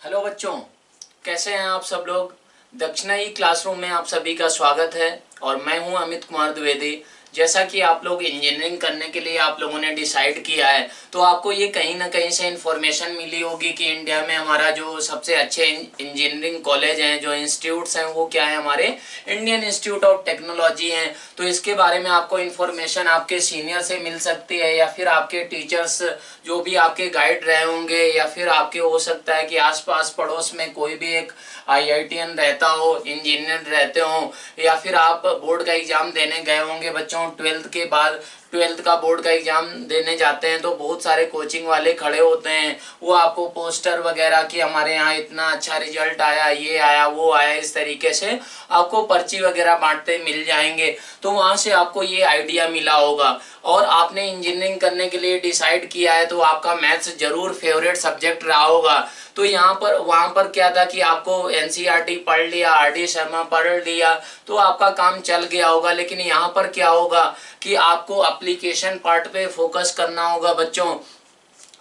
Hello बच्चों, कैसे हैं आप सब लोग। दक्षिणा ई क्लासरूम में आप सभी का स्वागत है और मैं हूं अमित कुमार द्विवेदी। जैसा कि आप लोग इंजीनियरिंग करने के लिए आप लोगों ने डिसाइड किया है, तो आपको ये कहीं ना कहीं से इन्फॉर्मेशन मिली होगी कि इंडिया में हमारा जो सबसे अच्छे इंजीनियरिंग कॉलेज हैं, जो इंस्टीट्यूट्स हैं, वो क्या है, हमारे इंडियन इंस्टीट्यूट ऑफ टेक्नोलॉजी हैं। तो इसके बारे में आपको इन्फॉर्मेशन आपके सीनियर से मिल सकती है, या फिर आपके टीचर्स जो भी आपके गाइड रहे होंगे, या फिर आपके हो सकता है कि आसपास पड़ोस में कोई भी एक आईआईटीएन रहता हो, इंजीनियर रहते हो, या फिर आप बोर्ड का एग्जाम देने गए होंगे बच्चों। ट्वेल्थ के बाद ट्वेल्थ का बोर्ड का एग्जाम देने जाते हैं तो बहुत सारे कोचिंग वाले खड़े होते हैं, वो आपको पोस्टर वगैरह कि हमारे यहाँ इतना अच्छा रिजल्ट आया, ये आया, वो आया, इस तरीके से आपको पर्ची वगैरह बांटते मिल जाएंगे। तो वहां से आपको ये आइडिया मिला होगा। और आपने इंजीनियरिंग करने के लिए डिसाइड किया है तो आपका मैथ्स जरूर फेवरेट सब्जेक्ट रहा होगा। तो यहाँ पर वहां पर क्या था कि आपको एनसीईआरटी पढ़ लिया, आरडी शर्मा पढ़ लिया, तो आपका काम चल गया होगा। लेकिन यहाँ पर क्या होगा कि आपको एप्लीकेशन पार्ट पे फोकस करना होगा बच्चों।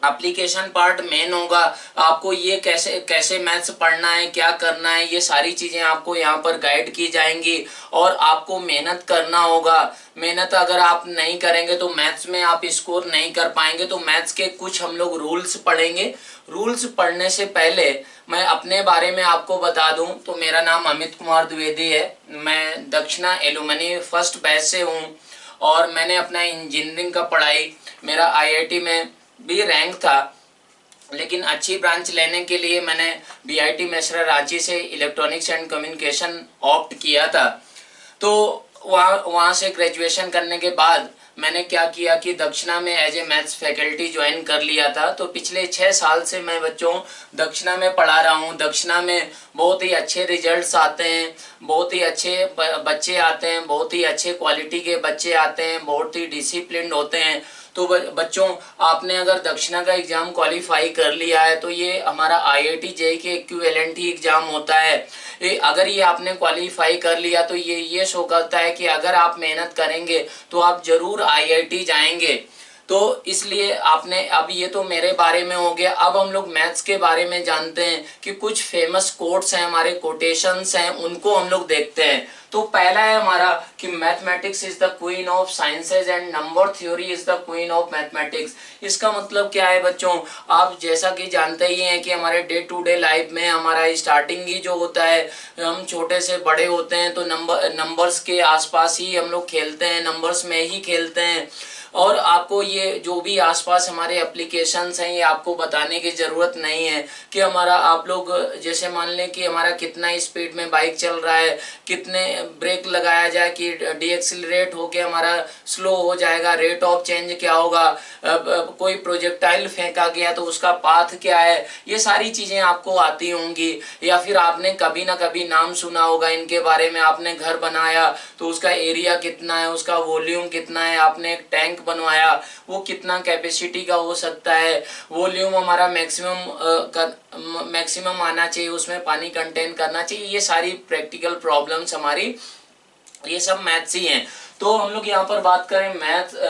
एप्लीकेशन पार्ट मेन होगा। आपको ये कैसे कैसे मैथ्स पढ़ना है, क्या करना है, ये सारी चीजें आपको यहाँ पर गाइड की जाएंगी और आपको मेहनत करना होगा। मेहनत अगर आप नहीं करेंगे तो मैथ्स में आप स्कोर नहीं कर पाएंगे। तो मैथ्स के कुछ हम लोग रूल्स पढ़ेंगे। रूल्स पढ़ने से पहले मैं अपने बारे में आपको बता दूं तो मेरा नाम अमित कुमार द्विवेदी है। मैं दक्षिणा एलुमनी फर्स्ट बैच से हूँ और मैंने अपना इंजीनियरिंग का पढ़ाई मेरा आईआईटी में भी रैंक था, लेकिन अच्छी ब्रांच लेने के लिए मैंने बीआईटी मेसरा रांची से इलेक्ट्रॉनिक्स एंड कम्युनिकेशन ऑप्ट किया था। तो वहाँ से ग्रेजुएशन करने के बाद मैंने क्या किया कि दक्षिणा में as a maths faculty join कर लिया था। तो पिछले 6 साल से मैं बच्चों दक्षिणा में पढ़ा रहा हूँ। दक्षिणा में बहुत ही अच्छे रिजल्ट्स आते हैं, बहुत ही अच्छे बच्चे आते हैं, बहुत ही अच्छे क्वालिटी के बच्चे आते हैं, बहुत ही डिसिप्लिन्ड होते हैं। तो बच्चों, आपने अगर दक्षिणा का एग्जाम क्वालिफाई कर लिया है तो ये हमारा आईआईटी जेईई के इक्विवेलेंट ही एग्जाम होता है। अगर ये आपने क्वालिफाई कर लिया तो ये शो करता है कि अगर आप मेहनत करेंगे तो आप जरूर आईआईटी जाएंगे। तो इसलिए आपने, अब ये तो मेरे बारे में हो गया। अब हम लोग मैथ्स के बारे में जानते हैं कि कुछ फेमस कोट्स हैं, हमारे कोटेशंस हैं, उनको हम लोग देखते हैं। तो पहला है हमारा कि mathematics is the queen of sciences and number theory is the queen of mathematics. इसका मतलब क्या है बच्चों, आप जैसा कि जानते ही हैं कि हमारे डे टू डे लाइफ में हमारा स्टार्टिंग ही जो होता है, हम छोटे से बड़े होते हैं तो नंबर्स के आसपास ही हम लोग खेलते हैं, नंबर्स में ही खेलते हैं। और आपको ये जो भी आसपास हमारे एप्लीकेशंस हैं, ये आपको बताने की ज़रूरत नहीं है कि हमारा, आप लोग जैसे मान लें कि हमारा कितना स्पीड में बाइक चल रहा है, कितने ब्रेक लगाया जाए कि डीएक्सिलरेट होके हमारा स्लो हो जाएगा, रेट ऑफ चेंज क्या होगा, कोई प्रोजेक्टाइल फेंका गया तो उसका पाथ क्या है, ये सारी चीज़ें आपको आती होंगी। या फिर आपने कभी ना कभी नाम सुना होगा इनके बारे में। आपने घर बनाया तो उसका एरिया कितना है, उसका वॉल्यूम कितना है। आपने एक टैंक बनवाया, वो कितना कैपेसिटी का हो सकता है, वॉल्यूम हमारा मैक्सिमम आना चाहिए, उसमें पानी कंटेन करना चाहिए। ये सारी प्रैक्टिकल प्रॉब्लम्स हमारी, ये सब मैथ्स ही हैं। तो हम लोग यहाँ पर बात करें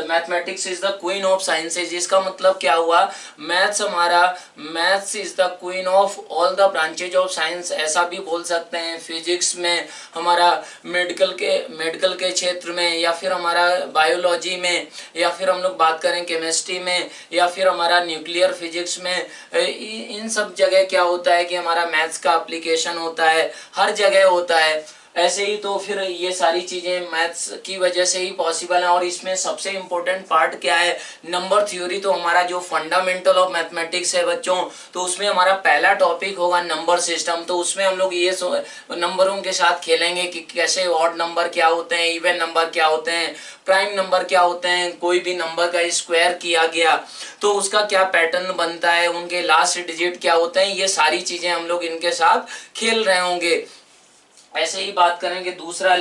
mathematics is the queen of sciences. इसका मतलब क्या हुआ, maths is the queen of all the branches of science, ऐसा भी बोल सकते हैं। फिजिक्स में हमारा, मेडिकल के क्षेत्र में, या फिर हमारा बायोलॉजी में, या फिर हम लोग बात करें केमिस्ट्री में, या फिर हमारा न्यूक्लियर फिजिक्स में, इन सब जगह क्या होता है कि हमारा मैथ्स का एप्लीकेशन होता है, हर जगह होता है। ऐसे ही तो फिर ये सारी चीजें मैथ्स की वजह से ही पॉसिबल है। और इसमें सबसे इम्पोर्टेंट पार्ट क्या है, नंबर थ्योरी। तो हमारा जो फंडामेंटल ऑफ मैथमेटिक्स है बच्चों, तो उसमें हमारा पहला टॉपिक होगा नंबर सिस्टम। तो उसमें हम लोग ये नंबरों के साथ खेलेंगे कि कैसे ऑड नंबर क्या होते हैं, इवन नंबर क्या होते हैं, प्राइम नंबर क्या होते हैं, कोई भी नंबर का स्क्वायर किया गया तो उसका क्या पैटर्न बनता है, उनके लास्ट डिजिट क्या होते हैं, ये सारी चीजें हम लोग इनके साथ खेल रहे होंगे। ऐसे ही बात करेंगे दूसरा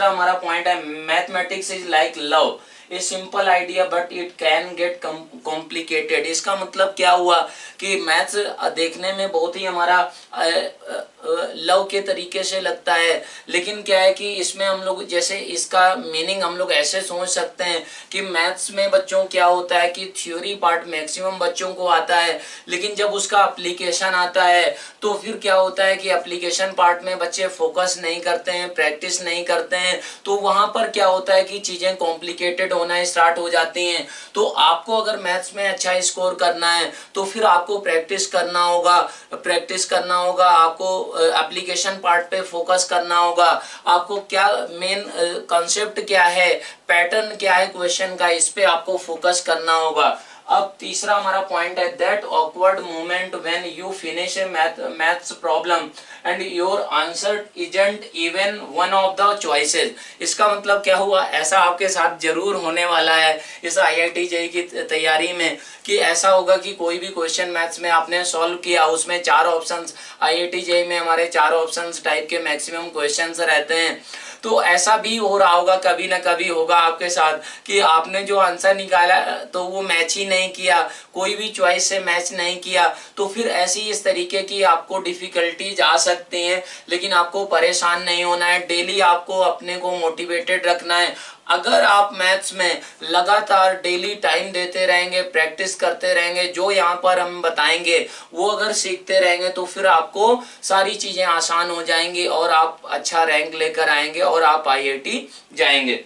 हमारा पॉइंट है, mathematics is like love. A simple idea but it can get complicated. इसका मतलब क्या हुआ कि मैथ्स देखने में बहुत ही हमारा लव के तरीके से लगता है, लेकिन क्या है कि इसमें हम लोग जैसे इसका मीनिंग हम लोग ऐसे सोच सकते हैं कि मैथ्स में बच्चों क्या होता है कि थ्योरी पार्ट मैक्सिमम बच्चों को आता है, लेकिन जब उसका एप्लीकेशन आता है तो फिर क्या होता है कि एप्लीकेशन पार्ट में बच्चे फोकस नहीं करते हैं, प्रैक्टिस नहीं करते हैं, तो वहां पर क्या होता है कि चीजें कॉम्प्लिकेटेड होना स्टार्ट हो जाती हैं। तो आपको अगर मैथ्स में अच्छा स्कोर करना है तो फिर आपको प्रैक्टिस करना होगा, आपको एप्लीकेशन पार्ट पे फोकस करना होगा। आपको क्या मेन कॉन्सेप्ट क्या है, पैटर्न क्या है क्वेश्चन का, इस पे आपको फोकस करना होगा। अब तीसरा हमारा पॉइंट है that awkward moment when you finish A maths problem and your answer isn't even one of the choices. इसका मतलब क्या हुआ, ऐसा आपके साथ जरूर होने वाला है इस IIT JEE की तैयारी में कि ऐसा होगा कि कोई भी क्वेश्चन मैथ्स में आपने सॉल्व किया, उसमें 4 ऑप्शंस, IIT JEE में हमारे 4 ऑप्शंस टाइप के मैक्सिमम क्वेश्चंस रहते हैं। तो ऐसा भी हो रहा होगा, कभी ना कभी होगा आपके साथ कि आपने जो आंसर निकाला तो वो मैच ही नहीं किया, कोई भी चॉइस से मैच नहीं किया, तो फिर ऐसी इस तरीके की आपको डिफिकल्टीज आ सकती हैं। लेकिन आपको परेशान नहीं होना है, डेली आपको अपने को मोटिवेटेड रखना है। अगर आप मैथ्स में लगातार डेली टाइम देते रहेंगे, प्रैक्टिस करते रहेंगे, जो यहाँ पर हम बताएंगे वो अगर सीखते रहेंगे तो फिर आपको सारी चीजें आसान हो जाएंगी और आप अच्छा रैंक लेकर आएंगे और आप IIT जाएंगे।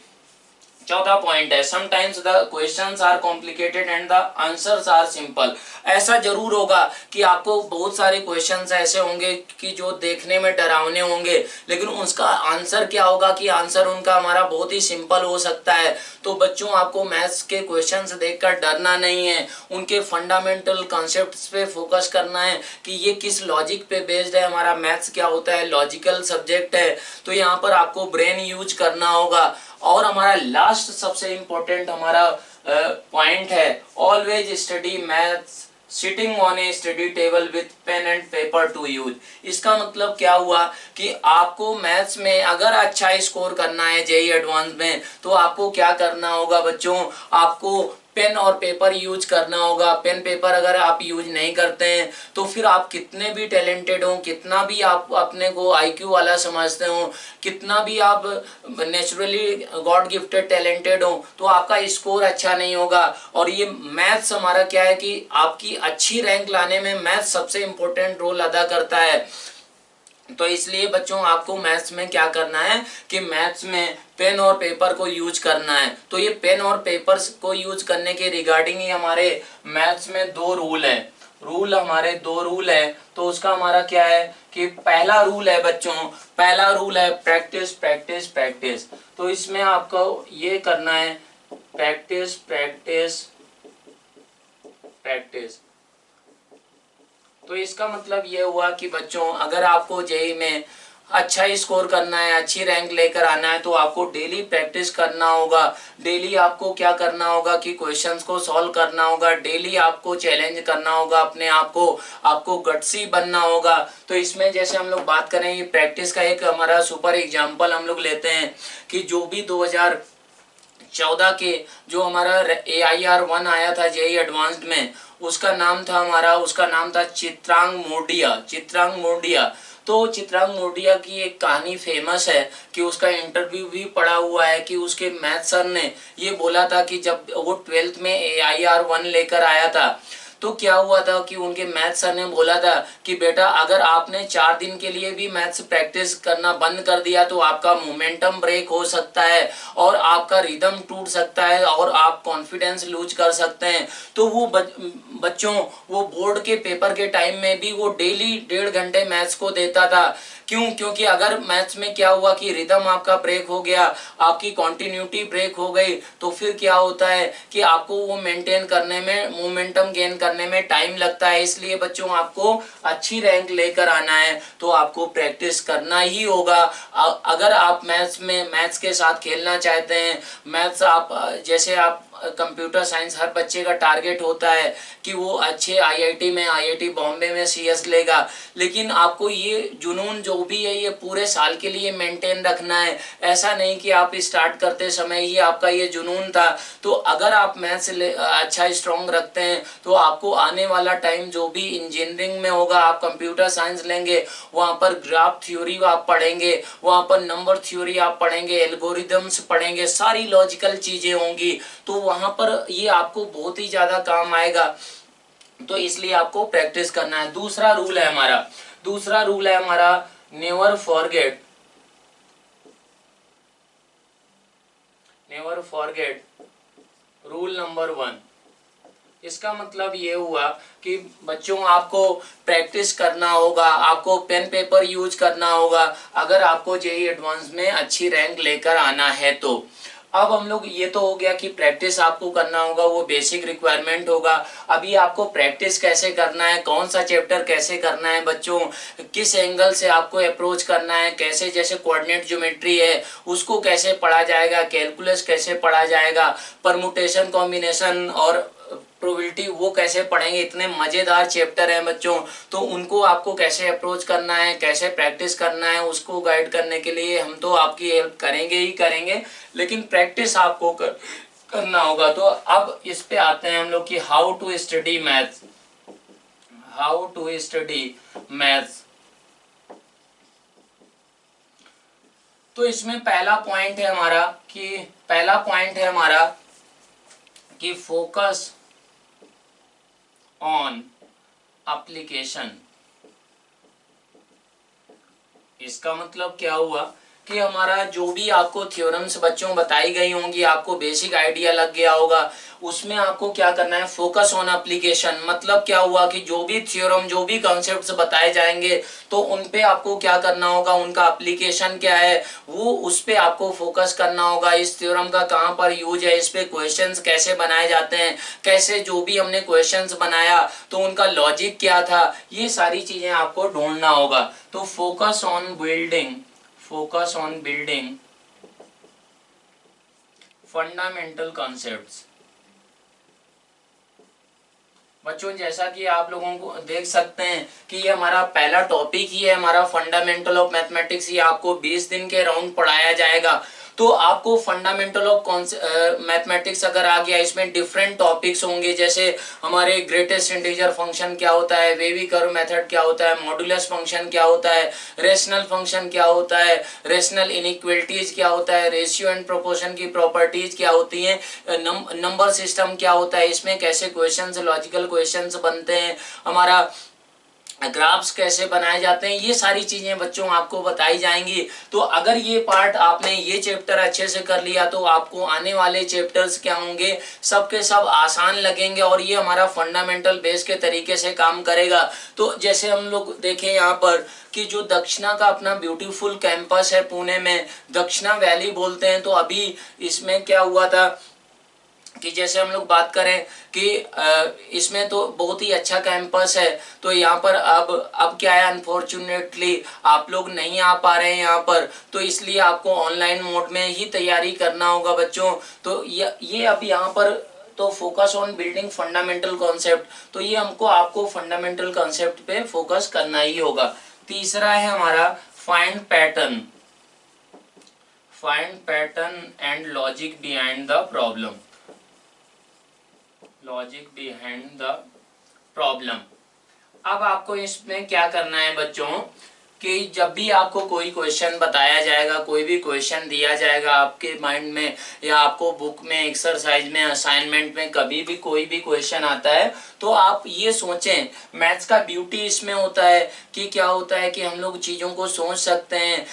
चौथा पॉइंट है sometimes the questions are complicated and the answers are simple. ऐसा जरूर होगा कि आपको बहुत सारे क्वेश्चंस ऐसे होंगे कि जो देखने में डरावने होंगे, लेकिन उसका आंसर क्या होगा कि आंसर उनका हमारा बहुत ही सिंपल हो सकता है। तो बच्चों आपको मैथ्स के क्वेश्चंस देखकर डरना नहीं है, उनके फंडामेंटल कॉन्सेप्ट्स पे फोकस करना है कि ये किस लॉजिक पे बेस्ड है। हमारा मैथ्स क्या होता है, लॉजिकल सब्जेक्ट है, तो यहाँ पर आपको ब्रेन यूज करना होगा। और हमारा लास्ट सबसे इंपॉर्टेंट हमारा पॉइंट है always study maths sitting on a study table with pen and paper to use. इसका मतलब क्या हुआ कि आपको मैथ्स में अगर अच्छा स्कोर करना है JEE एडवांस में, तो आपको क्या करना होगा बच्चों, आपको पेन और पेपर यूज करना होगा। पेन पेपर अगर आप यूज नहीं करते हैं तो फिर आप कितने भी टैलेंटेड हो, कितना भी आप अपने को IQ वाला समझते हो, कितना भी आप नेचुरली गॉड गिफ्टेड टैलेंटेड हो, तो आपका स्कोर अच्छा नहीं होगा। और ये मैथ्स हमारा क्या है कि आपकी अच्छी रैंक लाने में मैथ्स सबसे इंपॉर्टेंट रोल अदा करता है। तो इसलिए बच्चों आपको मैथ्स में क्या करना है कि मैथ्स में पेन और पेपर को यूज करना है। तो ये पेन और पेपर को यूज करने के रिगार्डिंग ही हमारे मैथ्स में 2 रूल है। हमारे 2 रूल है। तो उसका हमारा क्या है कि पहला रूल है बच्चों, पहला रूल है प्रैक्टिस प्रैक्टिस प्रैक्टिस। तो इसमें आपको ये करना है प्रैक्टिस प्रैक्टिस प्रैक्टिस। तो इसका मतलब ये हुआ कि बच्चों अगर आपको JEE में अच्छा स्कोर करना है, अच्छी रैंक लेकर आना है, तो आपको डेली प्रैक्टिस करना होगा। डेली आपको क्या करना होगा कि क्वेश्चंस को सॉल्व करना होगा, डेली आपको चैलेंज करना होगा अपने आप को, आपको गट्सी बनना होगा। तो इसमें जैसे हम लोग बात करें प्रैक्टिस का एक हमारा सुपर एग्जाम्पल हम लोग लेते हैं कि जो भी 2014 के जो हमारा AIR-1 आया था JEE एडवांस्ड में, उसका नाम था चित्रांग मोडिया। तो चित्रांग मोडिया की एक कहानी फेमस है कि उसका इंटरव्यू भी पड़ा हुआ है कि उसके मैथ सर ने ये बोला था कि जब वो 12th में AIR-1 लेकर आया था तो क्या हुआ था कि उनके मैथ सर ने बोला था कि बेटा अगर आपने 4 दिन के लिए भी मैथ्स प्रैक्टिस करना बंद कर दिया तो आपका मोमेंटम ब्रेक हो सकता है और आपका रिदम टूट सकता है और आप कॉन्फिडेंस लूज कर सकते हैं। तो वो बच्चों वो बोर्ड के पेपर के टाइम में भी वो डेली 1.5 घंटे मैथ्स को देता था। क्योंकि अगर मैथ्स में क्या हुआ कि रिदम आपका ब्रेक हो गया, आपकी कॉन्टिन्यूटी ब्रेक हो गई, तो फिर क्या होता है कि आपको वो मेंटेन करने में, मोमेंटम गेन करने में टाइम लगता है। इसलिए बच्चों आपको अच्छी रैंक लेकर आना है तो आपको प्रैक्टिस करना ही होगा। अगर आप मैथ्स के साथ खेलना चाहते हैं, मैथ्स आप जैसे आप कंप्यूटर साइंस हर बच्चे का टारगेट होता है कि वो अच्छे आईआईटी में, आईआईटी बॉम्बे में सीएस लेगा, लेकिन आपको ये जुनून जो भी है ये पूरे साल के लिए मेंटेन रखना है। ऐसा नहीं कि आप स्टार्ट करते समय ही आपका ये जुनून था। तो अगर आप मैथ्स अच्छा स्ट्रॉन्ग रखते हैं तो आपको आने वाला टाइम जो भी इंजीनियरिंग में होगा, आप कंप्यूटर साइंस लेंगे, वहाँ पर ग्राफ थ्योरी आप पढ़ेंगे, वहाँ पर नंबर थ्योरी आप पढ़ेंगे, एल्गोरिदम्स पढ़ेंगे, सारी लॉजिकल चीज़ें होंगी, तो वहाँ पर ये आपको बहुत ही ज़्यादा काम आएगा। तो इसलिए आपको प्रैक्टिस करना है। दूसरा रूल है हमारा नेवर फॉरगेट रूल नंबर 1। इसका मतलब ये हुआ कि बच्चों आपको प्रैक्टिस करना होगा, आपको पेन पेपर यूज करना होगा अगर आपको जेईई एडवांस में अच्छी रैंक लेकर आना है तो। अब हम लोग, ये तो हो गया कि प्रैक्टिस आपको करना होगा, वो बेसिक रिक्वायरमेंट होगा। अभी आपको प्रैक्टिस कैसे करना है, कौन सा चैप्टर कैसे करना है बच्चों, किस एंगल से आपको अप्रोच करना है, कैसे, जैसे कोऑर्डिनेट ज्योमेट्री है उसको कैसे पढ़ा जाएगा, कैलकुलस कैसे पढ़ा जाएगा, परमुटेशन कॉम्बिनेशन और प्रोबेबिलिटी वो कैसे पढ़ेंगे, इतने मजेदार चैप्टर हैं बच्चों। तो उनको आपको कैसे अप्रोच करना है, कैसे प्रैक्टिस करना है, उसको गाइड करने के लिए हम तो आपकी हेल्प करेंगे ही करेंगे, लेकिन प्रैक्टिस आपको करना होगा। तो अब इस पे आते हैं हम लोग कि हाउ टू स्टडी मैथ्स। तो इसमें पहला पॉइंट है हमारा कि फोकस ऑन एप्लीकेशन। इसका मतलब क्या हुआ कि हमारा जो भी आपको थ्योरम्स बच्चों बताई गई होंगी, आपको बेसिक आइडिया लग गया होगा, उसमें आपको क्या करना है, फोकस ऑन एप्लीकेशन। मतलब क्या हुआ कि जो भी थ्योरम, जो भी कॉन्सेप्ट्स बताए जाएंगे तो उन पे आपको क्या करना होगा, उनका एप्लीकेशन क्या है वो उस पे आपको फोकस करना होगा। इस थ्योरम का कहाँ पर यूज है, इस पे क्वेश्चंस कैसे बनाए जाते हैं, कैसे जो भी हमने क्वेश्चंस बनाया तो उनका लॉजिक क्या था, ये सारी चीजें आपको ढूंढना होगा। तो focus on building fundamental concepts. बच्चों जैसा कि आप लोगों को देख सकते हैं कि ये हमारा पहला टॉपिक ही है, हमारा फंडामेंटल ऑफ मैथमेटिक्स। ये आपको 20 दिन के राउंड पढ़ाया जाएगा। तो आपको फंडामेंटल ऑफ मैथमेटिक्स अगर आ गया, इसमें डिफरेंट टॉपिक्स होंगे, जैसे हमारे ग्रेटेस्ट इंटीजर फंक्शन क्या होता है, वेवी कर्व मेथड क्या होता है, मॉडुलस फंक्शन क्या होता है, रेशनल फंक्शन क्या होता है, रेशनल इनइक्वलिटीज क्या होता है, रेशियो एंड प्रोपोर्शन की प्रॉपर्टीज क्या होती हैं, नंबर सिस्टम क्या होता है, इसमें कैसे क्वेश्चंस, लॉजिकल क्वेश्चंस बनते हैं, हमारा ग्राफ्स कैसे बनाए जाते हैं, ये सारी चीजें बच्चों आपको बताई जाएंगी। तो अगर ये पार्ट आपने, ये चैप्टर अच्छे से कर लिया तो आपको आने वाले चैप्टर्स क्या होंगे, सब के सब आसान लगेंगे और ये हमारा फंडामेंटल बेस के तरीके से काम करेगा। तो जैसे हम लोग देखें यहाँ पर कि जो दक्षिणा का अपना ब्यूटीफुल कैंपस है पुणे में, दक्षिणा वैली बोलते हैं, तो अभी इसमें क्या हुआ था कि जैसे हम लोग बात करें कि इसमें तो बहुत ही अच्छा कैंपस है, तो यहाँ पर अब क्या है, अनफॉर्चुनेटली आप लोग नहीं आ पा रहे हैं यहाँ पर, तो इसलिए आपको ऑनलाइन मोड में ही तैयारी करना होगा बच्चों। तो ये अब यहाँ पर तो focus on building fundamental concept, तो ये हमको आपको फंडामेंटल कॉन्सेप्ट पे फोकस करना ही होगा। तीसरा है हमारा find pattern and logic behind the problem. अब आपको इसमें क्या करना है बच्चों कि जब भी आपको कोई क्वेश्चन बताया जाएगा, कोई भी क्वेश्चन दिया जाएगा आपके माइंड में या आपको बुक में, एक्सरसाइज में, असाइनमेंट में, कभी भी कोई भी क्वेश्चन आता है तो आप ये सोचें, मैथ्स का ब्यूटी इसमें होता है कि क्या होता है कि हम लोग चीज़ों को सोच सकते हैं,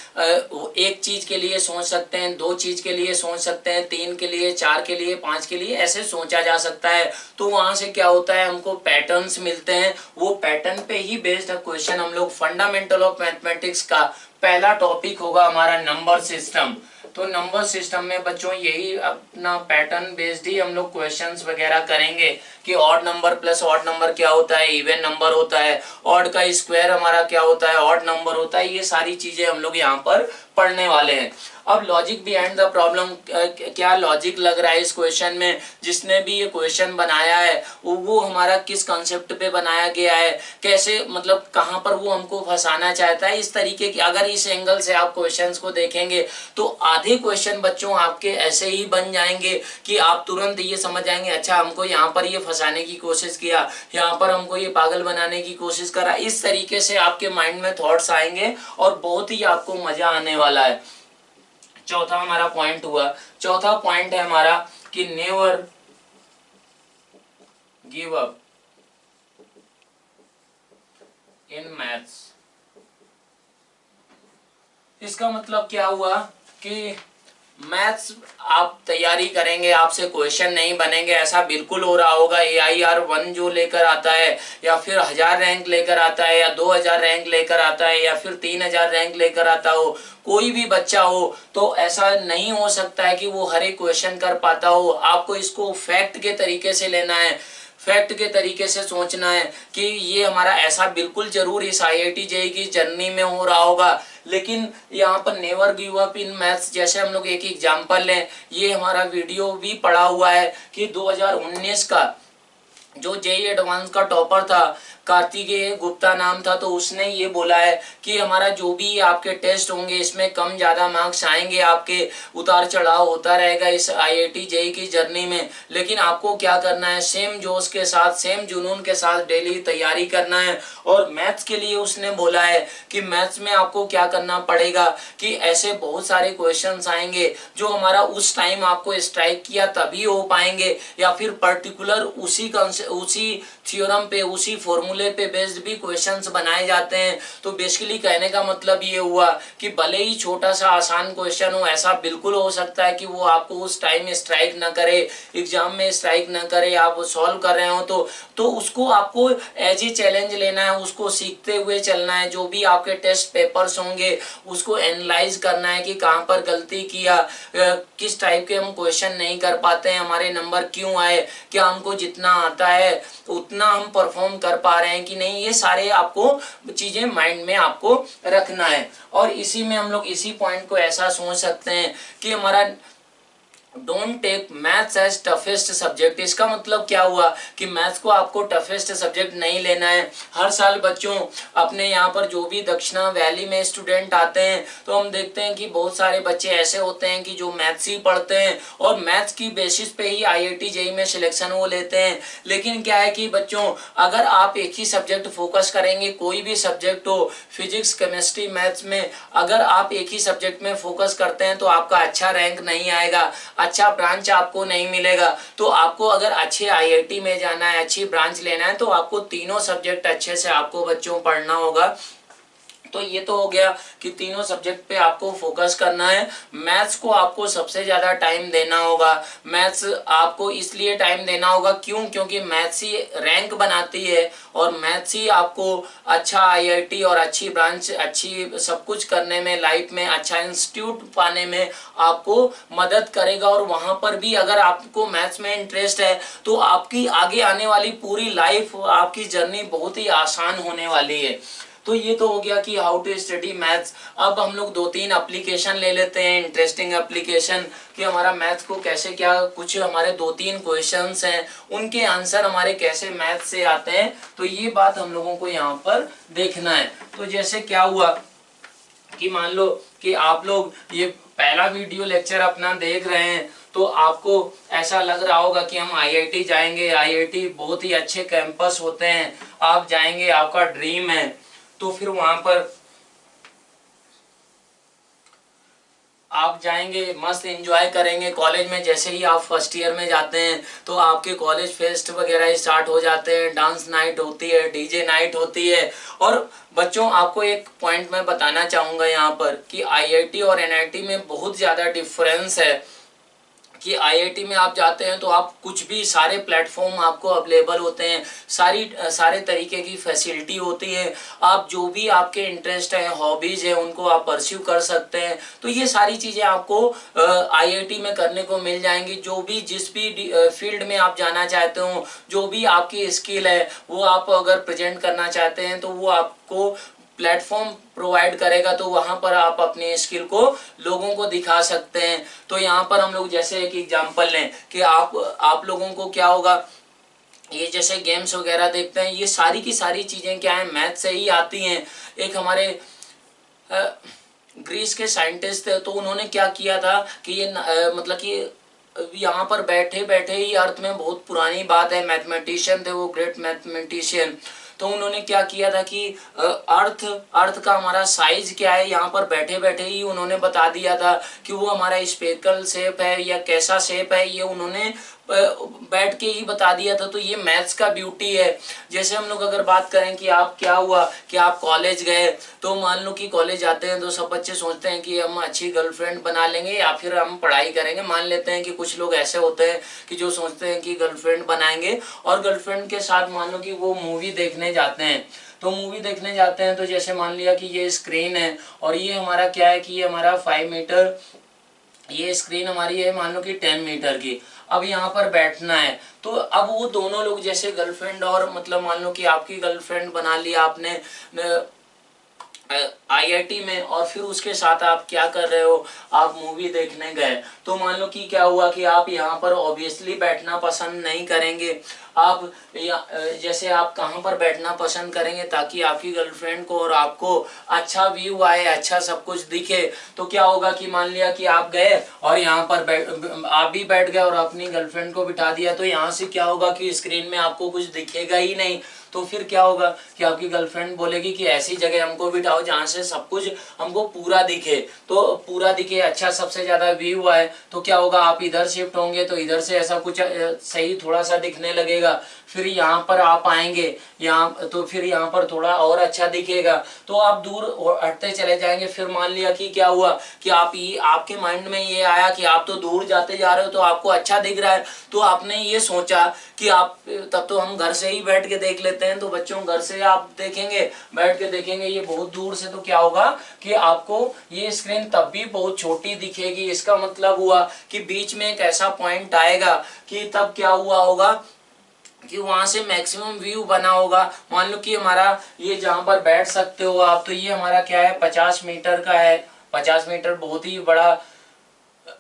एक चीज़ के लिए सोच सकते हैं, दो चीज़ के लिए सोच सकते हैं, तीन के लिए, चार के लिए, पाँच के लिए, ऐसे सोचा जा सकता है। तो वहाँ से क्या होता है, हमको पैटर्न्स मिलते हैं, वो पैटर्न पे ही बेस्ड क्वेश्चन हम लोग, फंडामेंटल ऑफ मैथमेटिक्स का पहला टॉपिक होगा हमारा नंबर सिस्टम। तो नंबर सिस्टम में बच्चों यही अपना पैटर्न बेस्ड ही हम लोग क्वेश्चंस वगैरह करेंगे कि odd number plus odd number क्या होता है, इवन नंबर होता है, ऑड का स्क्वायर हमारा क्या होता है, ऑड नंबर होता है। ये सारी चीजें हम लोग यहाँ पर पढ़ने वाले हैं। अब लॉजिक बिहाइंड द प्रॉब्लम, क्या लॉजिक लग रहा है इस क्वेश्चन में, जिसने भी ये क्वेश्चन बनाया है वो हमारा किस कंसेप्ट पे बनाया गया है, कैसे मतलब कहाँ पर वो हमको फंसाना चाहता है, इस तरीके की अगर इस एंगल से आप क्वेश्चंस को देखेंगे तो आधे क्वेश्चन बच्चों आपके ऐसे ही बन जाएंगे कि आप तुरंत ये समझ जाएंगे अच्छा हमको यहाँ पर ये फंसाने की कोशिश किया, यहाँ पर हमको ये पागल बनाने की कोशिश करा। इस तरीके से आपके माइंड में थॉट्स आएंगे और बहुत ही आपको मजा आने वाला है। चौथा हमारा पॉइंट हुआ, चौथा पॉइंट है हमारा कि never give up in maths. इसका मतलब क्या हुआ कि मैथ्स आप तैयारी करेंगे, आपसे क्वेश्चन नहीं बनेंगे ऐसा बिल्कुल हो रहा होगा। AIR 1 जो लेकर आता है या फिर 1000 रैंक लेकर आता है या 2000 रैंक लेकर आता है या फिर 3000 रैंक लेकर आता हो, कोई भी बच्चा हो, तो ऐसा नहीं हो सकता है कि वो हर एक क्वेश्चन कर पाता हो। आपको इसको फैक्ट के तरीके से लेना है, फैक्ट के तरीके से सोचना है कि ये हमारा ऐसा बिल्कुल जरूर इस IIT JEE की जर्नी में हो रहा होगा। लेकिन यहाँ पर never give up in maths, जैसे हम लोग एक एग्जांपल लें, ये हमारा वीडियो भी पड़ा हुआ है कि 2019 का जो JEE एडवांस का टॉपर था, कार्तिकेय गुप्ता नाम था, तो उसने ये बोला है कि हमारा जो भी आपके टेस्ट होंगे इसमें कम ज़्यादा मार्क्स आएंगे, आपके उतार चढ़ाव होता रहेगा इस IIT JEE की जर्नी में, लेकिन आपको क्या करना है, सेम जोश के साथ सेम जुनून के साथ डेली तैयारी करना है। और मैथ्स के लिए उसने बोला है कि मैथ्स में आपको क्या करना पड़ेगा कि ऐसे बहुत सारे क्वेश्चंस आएंगे जो हमारा उस टाइम आपको स्ट्राइक किया तभी हो पाएंगे, या फिर पर्टिकुलर उसी थ्योरम पे उसी फॉर्मूले पे बेस्ड भी क्वेश्चंस बनाए जाते हैं। तो बेसिकली कहने का मतलब ये हुआ कि भले ही छोटा सा आसान क्वेश्चन हो, ऐसा बिल्कुल हो सकता है कि वो आपको उस टाइम स्ट्राइक ना करे, एग्जाम में स्ट्राइक ना करे, आप सॉल्व कर रहे हो तो उसको आपको एज ए चैलेंज लेना है, उसको सीखते हुए चलना है। जो भी आपके टेस्ट पेपर्स होंगे उसको एनालाइज करना है कि कहाँ पर गलती किया, किस टाइप के हम क्वेश्चन नहीं कर पाते हैं, हमारे नंबर क्यों आए, क्या हमको जितना आता है उतना हम परफॉर्म कर पा रहे हैं कि नहीं, ये सारे आपको चीजें माइंड में आपको रखना है। और इसी में हम लोग इसी पॉइंट को ऐसा सोच सकते हैं कि हमारा don't take maths as toughest subject. इसका मतलब क्या हुआ कि मैथ्स को आपको टफेस्ट सब्जेक्ट नहीं लेना है। हर साल बच्चों अपने यहाँ पर जो भी दक्षिणा वैली में स्टूडेंट आते हैं तो हम देखते हैं कि बहुत सारे बच्चे ऐसे होते हैं कि जो मैथ्स ही पढ़ते हैं और मैथ्स की बेसिस पे ही IIT JEE में सिलेक्शन वो लेते हैं। लेकिन क्या है कि बच्चों अगर आप एक ही सब्जेक्ट फोकस करेंगे, कोई भी सब्जेक्ट हो, फिजिक्स केमिस्ट्री मैथ्स में अगर आप एक ही सब्जेक्ट में फोकस करते हैं तो आपका अच्छा रैंक नहीं आएगा, अच्छा ब्रांच आपको नहीं मिलेगा। तो आपको अगर अच्छे IIT में जाना है, अच्छी ब्रांच लेना है, तो आपको तीनों सब्जेक्ट अच्छे से आपको बच्चों पढ़ना होगा। तो ये तो हो गया कि तीनों सब्जेक्ट पे आपको फोकस करना है। मैथ्स को आपको सबसे ज़्यादा टाइम देना होगा। मैथ्स आपको इसलिए टाइम देना होगा क्योंकि मैथ्स ही रैंक बनाती है और मैथ्स ही आपको अच्छा IIT और अच्छी ब्रांच, अच्छी सब कुछ करने में, लाइफ में अच्छा इंस्टीट्यूट पाने में आपको मदद करेगा। और वहाँ पर भी अगर आपको मैथ्स में इंटरेस्ट है तो आपकी आगे आने वाली पूरी लाइफ, आपकी जर्नी बहुत ही आसान होने वाली है। तो ये तो हो गया कि हाउ टू स्टडी मैथ्स। अब हम लोग 2-3 एप्लीकेशन ले लेते हैं, इंटरेस्टिंग एप्लीकेशन, कि हमारा मैथ्स को कैसे, क्या कुछ हमारे 2-3 क्वेश्चंस हैं उनके आंसर हमारे कैसे मैथ्स से आते हैं। तो ये बात हम लोगों को यहाँ पर देखना है। तो जैसे क्या हुआ कि मान लो कि आप लोग ये पहला वीडियो लेक्चर अपना देख रहे हैं तो आपको ऐसा लग रहा होगा कि हम IIT जाएंगे, IIT बहुत ही अच्छे कैंपस होते हैं, आप जाएंगे, आपका ड्रीम है। तो फिर वहां पर आप जाएंगे, मस्त एंजॉय करेंगे। कॉलेज में जैसे ही आप फर्स्ट ईयर में जाते हैं तो आपके कॉलेज फेस्ट वगैरह स्टार्ट हो जाते हैं, डांस नाइट होती है, DJ नाइट होती है। और बच्चों आपको एक पॉइंट मैं बताना चाहूँगा यहाँ पर कि IIT और NIT में बहुत ज़्यादा डिफरेंस है कि आईआईटी में आप जाते हैं तो आप कुछ भी सारे प्लेटफॉर्म आपको अवेलेबल होते हैं, सारे तरीके की फैसिलिटी होती है, आप जो भी आपके इंटरेस्ट है, हॉबीज है, उनको आप परस्यू कर सकते हैं। तो ये सारी चीज़ें आपको आईआईटी में करने को मिल जाएंगी। जो भी जिस भी फील्ड में आप जाना चाहते हो, जो भी आपकी स्किल है वो आप अगर प्रेजेंट करना चाहते हैं तो वो आपको प्लेटफॉर्म प्रोवाइड करेगा, तो वहां पर आप अपने स्किल को लोगों को दिखा सकते हैं। तो यहाँ पर हम लोग जैसे एक एग्जांपल लें कि आप लोगों को क्या होगा, ये जैसे गेम्स वगैरह देखते हैं, ये सारी की सारी चीज़ें क्या है, मैथ से ही आती हैं। एक हमारे ग्रीस के साइंटिस्ट थे, तो उन्होंने क्या किया था कि ये मतलब कि यहाँ पर बैठे बैठे ही अर्थ में, बहुत पुरानी बात है, मैथमेटिशियन थे वो, ग्रेट मैथमेटिशियन। तो उन्होंने क्या किया था कि अर्थ का हमारा साइज क्या है, यहाँ पर बैठे बैठे ही उन्होंने बता दिया था कि वो हमारा स्फेरिकल शेप है या कैसा शेप है, ये उन्होंने बैठ के ही बता दिया था। तो ये मैथ्स का ब्यूटी है। जैसे हम लोग अगर बात करें कि आप क्या हुआ कि आप कॉलेज गए, तो मान लो कि कॉलेज जाते हैं तो सब बच्चे सोचते हैं कि हम अच्छी गर्लफ्रेंड बना लेंगे या फिर हम पढ़ाई करेंगे। मान लेते हैं कि कुछ लोग ऐसे होते हैं कि जो सोचते हैं कि गर्लफ्रेंड बनाएंगे और गर्लफ्रेंड के साथ मान लो कि वो मूवी देखने जाते हैं। तो मूवी देखने जाते हैं तो जैसे मान लिया कि ये स्क्रीन है और ये हमारा क्या है कि ये हमारा 5 मीटर, ये स्क्रीन हमारी है मान लो कि 10 मीटर की। अब यहाँ पर बैठना है, तो अब वो दोनों लोग जैसे गर्लफ्रेंड और मतलब मान लो कि आपकी गर्लफ्रेंड बना लिया आपने आईआईटी में, और फिर उसके साथ आप क्या कर रहे हो, आप मूवी देखने गए। तो मान लो कि क्या हुआ कि आप यहाँ पर ऑब्वियसली बैठना पसंद नहीं करेंगे। आप जैसे आप कहाँ पर बैठना पसंद करेंगे ताकि आपकी गर्लफ्रेंड को और आपको अच्छा व्यू आए, अच्छा सब कुछ दिखे। तो क्या होगा कि मान लिया कि आप गए और यहाँ पर आप भी बैठ गए और अपनी गर्लफ्रेंड को बिठा दिया, तो यहाँ से क्या होगा कि स्क्रीन में आपको कुछ दिखेगा ही नहीं। तो फिर क्या होगा कि आपकी गर्लफ्रेंड बोलेगी कि ऐसी जगह हमको बिठाओ जहाँ से सब कुछ हमको पूरा दिखे। तो पूरा दिखे, अच्छा सबसे ज्यादा व्यू आए, तो क्या होगा, आप इधर शिफ्ट होंगे तो इधर से ऐसा कुछ सही थोड़ा सा दिखने लगेगा। फिर यहाँ पर आप आएंगे यहाँ, तो फिर यहाँ पर थोड़ा और अच्छा दिखेगा, तो आप दूर हटते चले जाएंगे। फिर मान लिया कि क्या हुआ कि आपके माइंड में ये आया कि आप तो दूर जाते जा रहे हो तो आपको अच्छा दिख रहा है, तो आपने ये सोचा कि आप तब तो हम घर से ही बैठ के देख लेते हैं। तो बच्चों घर से आप देखेंगे, बैठ के देखेंगे ये बहुत दूर से, तो क्या होगा कि आपको ये स्क्रीन तब भी बहुत छोटी दिखेगी। इसका मतलब हुआ कि बीच में एक ऐसा पॉइंट आएगा कि तब क्या हुआ होगा कि वहां से मैक्सिमम व्यू बना होगा। मान लो कि हमारा ये जहां पर बैठ सकते हो आप, तो ये हमारा क्या है 50 मीटर का है। 50 मीटर बहुत ही बड़ा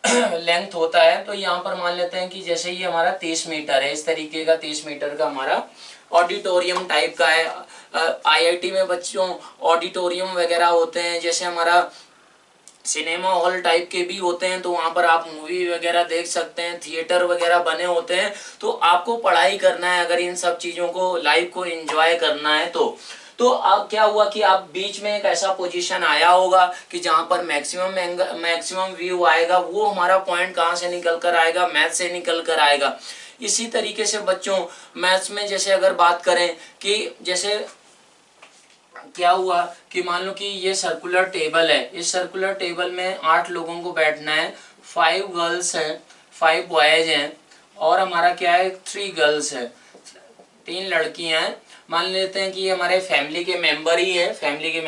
लेंथ होता है। तो यहाँ पर मान लेते हैं कि जैसे ये हमारा 30 मीटर है, इस तरीके का 30 मीटर का हमारा ऑडिटोरियम टाइप का है। आईआईटी में बच्चों ऑडिटोरियम वगैरह होते हैं, जैसे हमारा सिनेमा हॉल टाइप के भी होते हैं, तो वहाँ पर आप मूवी वगैरह देख सकते हैं, थिएटर वगैरह बने होते हैं। तो आपको पढ़ाई करना है अगर इन सब चीज़ों को, लाइफ को एंजॉय करना है तो अब क्या हुआ कि आप बीच में एक ऐसा पोजीशन आया होगा कि जहां पर मैक्सिमम व्यू आएगा। वो हमारा पॉइंट कहाँ से निकल कर आएगा, मैथ से निकल कर आएगा। इसी तरीके से बच्चों मैथ्स में जैसे अगर बात करें कि जैसे क्या हुआ कि मान लो कि ये सर्कुलर टेबल है, इस सर्कुलर टेबल में 8 लोगों को बैठना है, 5 गर्ल्स हैं, 5 बॉयज हैं, और हमारा क्या है 3 गर्ल्स है, 3 लड़कियां हैं। मान लेते हैं कि ये हमारे फैमिली के मेंबर ही हैं, फैमिली के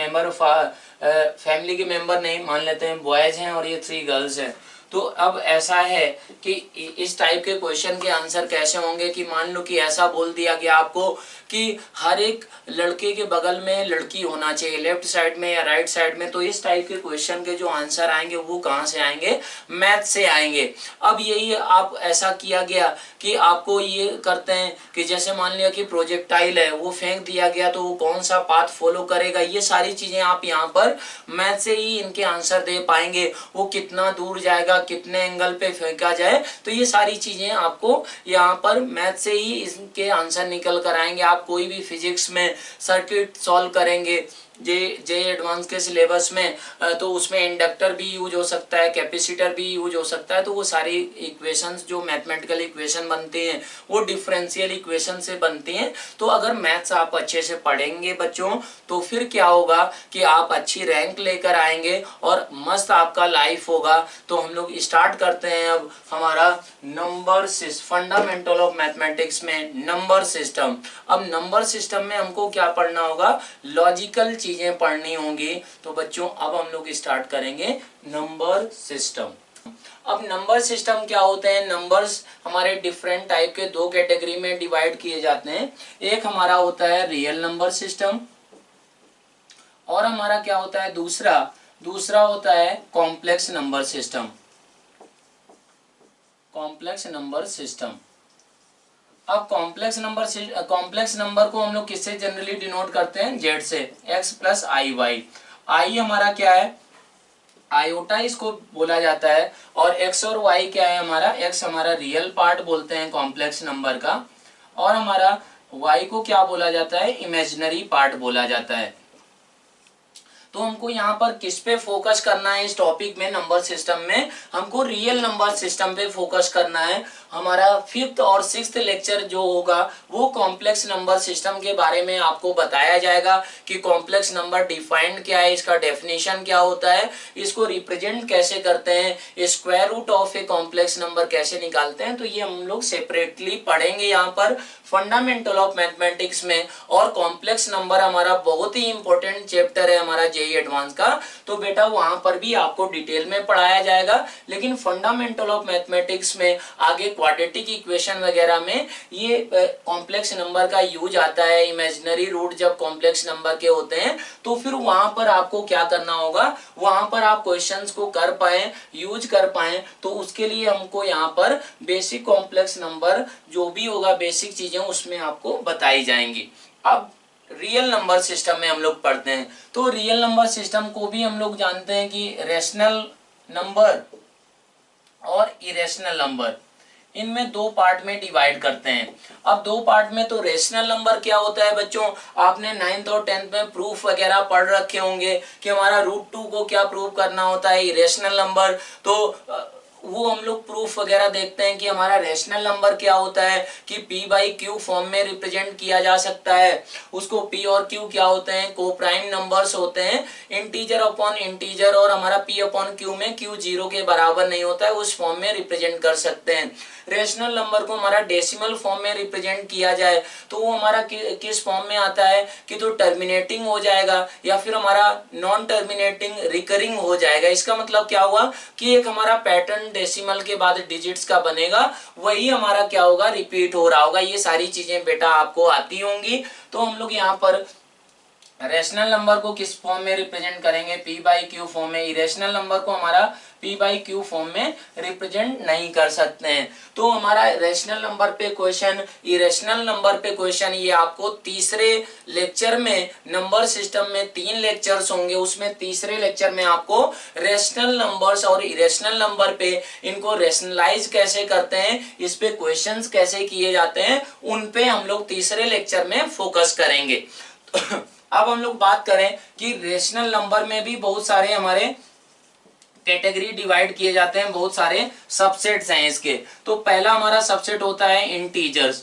मेंबर नहीं, मान लेते हैं बॉयज हैं और ये 3 गर्ल्स हैं। तो अब ऐसा है कि इस टाइप के क्वेश्चन के आंसर कैसे होंगे कि मान लो कि ऐसा बोल दिया गया आपको कि हर एक लड़के के बगल में लड़की होना चाहिए, लेफ्ट साइड में या राइट साइड में। तो इस टाइप के क्वेश्चन के जो आंसर आएंगे वो कहाँ से आएंगे, मैथ से आएंगे। अब यही आप ऐसा किया गया कि आपको ये करते हैं कि जैसे मान लिया कि प्रोजेक्टाइल है, वो फेंक दिया गया तो वो कौन सा पाथ फॉलो करेगा, ये सारी चीजें आप यहाँ पर मैथ से ही इनके आंसर दे पाएंगे। वो कितना दूर जाएगा, कितने एंगल पे फेंका जाए, तो ये सारी चीजें आपको यहाँ पर मैथ से ही इसके आंसर निकल कर आएंगे। आप कोई भी फिजिक्स में सर्किट सॉल्व करेंगे जे एडवांस के सिलेबस में, तो उसमें इंडक्टर भी यूज हो सकता है, कैपेसिटर भी यूज हो सकता है। तो वो सारी इक्वेशंस जो मैथमेटिकल इक्वेशन बनती हैं वो डिफरेंशियल इक्वेशन से बनती हैं। तो अगर मैथ्स आप अच्छे से पढ़ेंगे बच्चों तो फिर क्या होगा कि आप अच्छी रैंक लेकर आएंगे और मस्त आपका लाइफ होगा। तो हम लोग स्टार्ट करते हैं अब हमारा नंबर फंडामेंटल ऑफ मैथमेटिक्स में नंबर सिस्टम। अब नंबर सिस्टम में हमको क्या पढ़ना होगा, लॉजिकल चीजें पढ़नी होंगी। तो बच्चों अब हम लोग स्टार्ट करेंगे नंबर सिस्टम। अब नंबर सिस्टम क्या होते हैं, नंबर्स हमारे डिफरेंट टाइप के दो कैटेगरी में डिवाइड किए जाते हैं। एक हमारा होता है रियल नंबर सिस्टम और हमारा क्या होता है दूसरा होता है complex number system. Complex number system. अब कॉम्प्लेक्स नंबर को हम लोग किससे जनरली डिनोट करते हैं, जेड से, एक्स प्लस आई वाई। आई हमारा क्या है, आयोटा इसको बोला जाता है, और एक्स और वाई क्या है हमारा, एक्स हमारा रियल पार्ट बोलते हैं कॉम्प्लेक्स नंबर का, और हमारा वाई को क्या बोला जाता है, इमेजिनरी पार्ट बोला जाता है। तो हमको यहाँ पर किस पे फोकस करना है इस टॉपिक में, नंबर सिस्टम में हमको रियल नंबर सिस्टम पे फोकस करना है। हमारा 5th और 6th लेक्चर जो होगा वो कॉम्प्लेक्स नंबर सिस्टम के बारे में आपको बताया जाएगा कि कॉम्प्लेक्स नंबर डिफाइंड क्या है, इसका डेफिनेशन क्या होता है, इसको रिप्रेजेंट कैसे करते हैं, square root of a complex number कैसे निकालते हैं। तो ये हम लोग सेपरेटली पढ़ेंगे यहाँ पर फंडामेंटल ऑफ मैथमेटिक्स में। और कॉम्प्लेक्स नंबर हमारा बहुत ही इंपॉर्टेंट चैप्टर है हमारा जेईई एडवांस का, तो बेटा वहां पर भी आपको डिटेल में पढ़ाया जाएगा। लेकिन फंडामेंटल ऑफ मैथमेटिक्स में आगे क्वाड्रेटिक इक्वेशन वगैरह में ये कॉम्प्लेक्स नंबर का यूज आता है। इमेजिनरी रूट जब कॉम्प्लेक्स नंबर के होते हैं तो फिर वहां पर आपको क्या करना होगा, वहां पर आप क्वेश्चंस को कर पाए, यूज कर पाए, तो उसके लिए हमको यहाँ पर बेसिक कॉम्प्लेक्स नंबर जो भी होगा, बेसिक चीजें उसमें आपको बताई जाएंगी। अब रियल नंबर सिस्टम में हम लोग पढ़ते हैं। तो रियल नंबर सिस्टम को भी हम लोग जानते हैं कि रेशनल नंबर और इरेशनल नंबर, इनमें दो पार्ट में डिवाइड करते हैं। अब दो पार्ट में, तो रेशनल नंबर क्या होता है बच्चों, आपने 9th और 10th में प्रूफ वगैरह पढ़ रखे होंगे कि हमारा √2 को क्या प्रूव करना होता है, इरेशनल नंबर। तो वो हम लोग प्रूफ वगैरह देखते हैं कि हमारा रेशनल नंबर क्या होता है कि p/q फॉर्म में रिप्रेजेंट किया जा सकता है। उसको p और q क्या होते हैं, को प्राइम नंबर्स होते हैं, इंटीजर अपॉन इंटीजर, और हमारा p/q में q 0 के बराबर नहीं होता है, उस फॉर्म में रिप्रेजेंट कर सकते हैं। रेशनल नंबर को हमारा डेसिमल फॉर्म में रिप्रेजेंट किया जाए तो वो हमारा किस फॉर्म में आता है कि तो टर्मिनेटिंग हो जाएगा या फिर हमारा नॉन टर्मिनेटिंग रिकरिंग हो जाएगा। इसका मतलब क्या हुआ कि एक हमारा पैटर्न डेसिमल के बाद डिजिट्स का बनेगा, वही हमारा क्या होगा, रिपीट हो रहा होगा। ये सारी चीजें बेटा आपको आती होंगी। तो हम लोग यहाँ पर रेशनल नंबर को किस फॉर्म में रिप्रेजेंट करेंगे, p/q फॉर्म में। इरेशनल नंबर को हमारा p/q फॉर्म में रिप्रेजेंट नहीं कर सकते हैं। तो हमारा रेशनल नंबर पे क्वेश्चन, इरेशनल नंबर पे क्वेश्चन, ये आपको तीसरे लेक्चर में, नंबर सिस्टम में 3 लेक्चर्स होंगे, उसमें तीसरे लेक्चर में आपको रेशनल नंबर्स और इरेशनल नंबर पे, इनको रेशनलाइज कैसे करते हैं, इस पे क्वेश्चंस कैसे किए जाते हैं, उन पे हम लोग तीसरे लेक्चर में फोकस करेंगे। अब हम लोग बात करें कि रेशनल नंबर में भी बहुत सारे हमारे कैटेगरी डिवाइड किए जाते हैं, बहुत सारे सबसेट्स हैं इसके। तो पहला हमारा सबसेट होता है इंटीजर्स।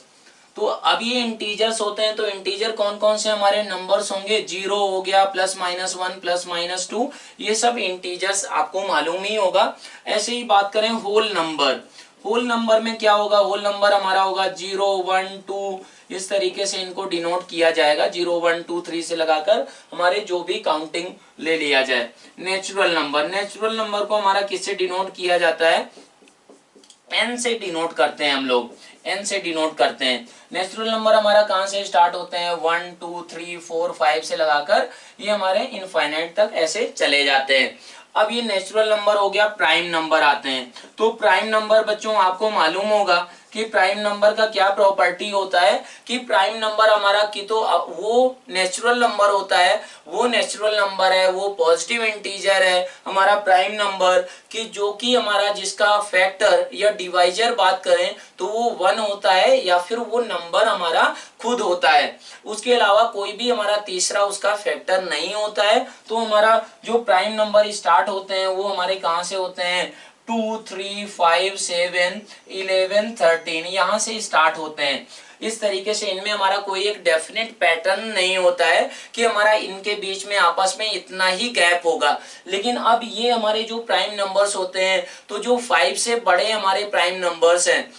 तो अब ये इंटीजर्स होते हैं, तो इंटीजर कौन कौन से हमारे नंबर्स होंगे, 0 हो गया, +-1, +-2, ये सब इंटीजर्स आपको मालूम ही होगा। ऐसे ही बात करें होल नंबर, होल नंबर में क्या होगा, होल नंबर हमारा होगा 0, 1, 2, इस तरीके से इनको डिनोट किया जाएगा। 0, 1, 2, 3 से लगाकर हमारे जो भी काउंटिंग ले लिया जाए। नेचुरल नंबर, नेचुरल नंबर को हमारा किससे डिनोट किया जाता है, n से डिनोट करते हैं हम लोग, n से डिनोट करते हैं। नेचुरल नंबर हमारा कहाँ से स्टार्ट होते हैं, 1, 2, 3, 4, 5 से लगाकर ये हमारे इनफाइनाइट तक ऐसे चले जाते हैं। अब ये नेचुरल नंबर हो गया, प्राइम नंबर आते हैं। तो प्राइम नंबर बच्चों आपको मालूम होगा कि प्राइम नंबर का क्या प्रॉपर्टी होता है कि प्राइम नंबर हमारा की तो वो नेचुरल नंबर होता है, वो नेचुरल नंबर है, वो पॉजिटिव इंटीजर है हमारा प्राइम नंबर कि जो कि हमारा जिसका फैक्टर या डिवाइजर बात करें तो वो 1 होता है या फिर वो नंबर हमारा खुद होता है। उसके अलावा कोई भी हमारा तीसरा उसका फैक्टर नहीं होता है। तो हमारा जो प्राइम नंबर स्टार्ट होते हैं वो हमारे कहाँ से होते हैं, 2, 3, 5, 7, 11, 13 यहाँ से स्टार्ट होते हैं। इस तरीके से इनमें हमारा कोई एक डेफिनेट पैटर्न नहीं होता है कि हमारा इनके बीच में आपस में इतना ही गैप होगा। लेकिन अब ये हमारे जो प्राइम नंबर्स होते हैं तो जो 5 से बड़े हमारे प्राइम नंबर्स हैं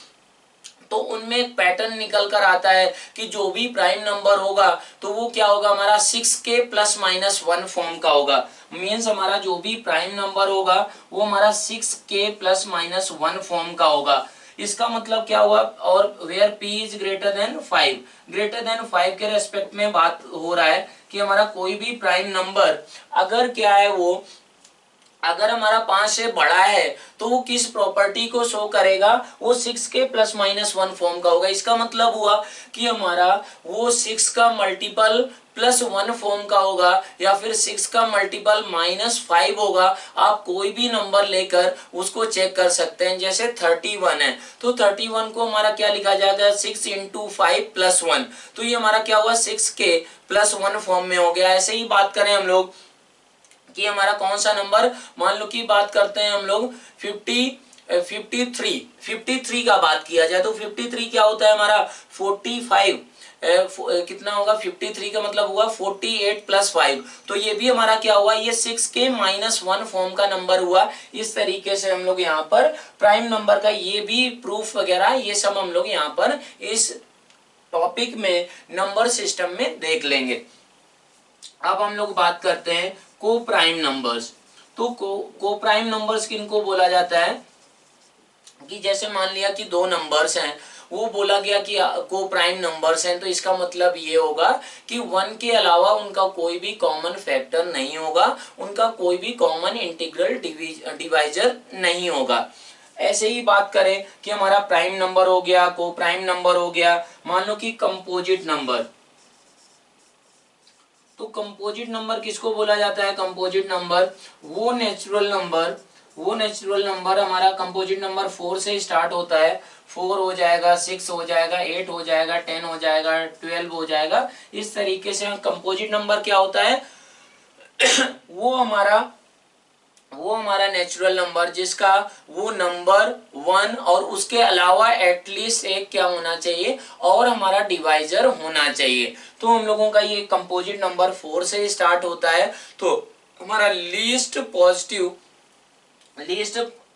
तो उनमें एक पैटर्न निकल कर आता है कि जो भी प्राइम नंबर होगा तो वो क्या होगा, हमारा 6 के +-1 फॉर्म का होगा। मीन्स हमारा जो भी प्राइम नंबर होगा वो हमारा 6 के +-1 फॉर्म का होगा। इसका मतलब क्या हुआ, और where p is greater than 5 के रेस्पेक्ट में बात हो रहा है कि हमारा कोई भी प्राइम नंबर अगर क्या है वो अगर हमारा 5 से बड़ा है तो वो किस प्रॉपर्टी को शो करेगा, वो 6 के +-1 फॉर्म का होगा। इसका मतलब हुआ कि हमारा वो 6 का मल्टीपल +1 फॉर्म का होगा या फिर 6 का मल्टीपल -5 होगा। आप कोई भी नंबर लेकर उसको चेक कर सकते हैं। जैसे 31 है तो 31 को हमारा क्या लिखा जाएगा, 6 × 5 + 1, तो ये हमारा क्या हुआ 6 के +1 फॉर्म में हो गया। ऐसे ही बात करें हम लोग कि हमारा कौन सा नंबर, मान लो कि बात करते हैं हम लोग 53 का बात किया जाए तो 53 क्या होता है हमारा 45 कितना होगा 53 का मतलब हुआ 48 + 5, तो ये भी हमारा क्या हुआ, ये 6 के -1 फॉर्म का नंबर हुआ। इस तरीके से हम लोग यहाँ पर प्राइम नंबर का ये भी प्रूफ वगैरह ये सब हम लोग यहाँ पर इस टॉपिक में नंबर सिस्टम में देख लेंगे। अब हम लोग बात करते हैं को प्राइम नंबर्स। तो को प्राइम नंबर्स किनको बोला जाता है कि जैसे मान लिया कि दो नंबर्स हैं, वो बोला गया कि को प्राइम नंबर्स हैं, तो इसका मतलब ये होगा कि 1 के अलावा उनका कोई भी कॉमन फैक्टर नहीं होगा, उनका कोई भी कॉमन इंटीग्रल डिवाइजर नहीं होगा। ऐसे ही बात करें कि हमारा प्राइम नंबर हो गया, को प्राइम नंबर हो गया, मान लो कि कंपोजिट नंबर। तो कंपोजिट नंबर किसको बोला जाता है, कंपोजिट नंबर वो नेचुरल नंबर हमारा कंपोजिट नंबर 4 से स्टार्ट होता है। 4 हो जाएगा, 6 हो जाएगा, 8 हो जाएगा, 10 हो जाएगा, 12 हो जाएगा। इस तरीके से कंपोजिट नंबर क्या होता है वो हमारा नेचुरल नंबर जिसका वो नंबर 1 और उसके अलावा एटलीस्ट एक क्या होना चाहिए और हमारा डिवाइजर होना चाहिए। तो हम लोगों का ये कंपोजिट नंबर 4 से स्टार्ट होता है। तो हमारा लीस्ट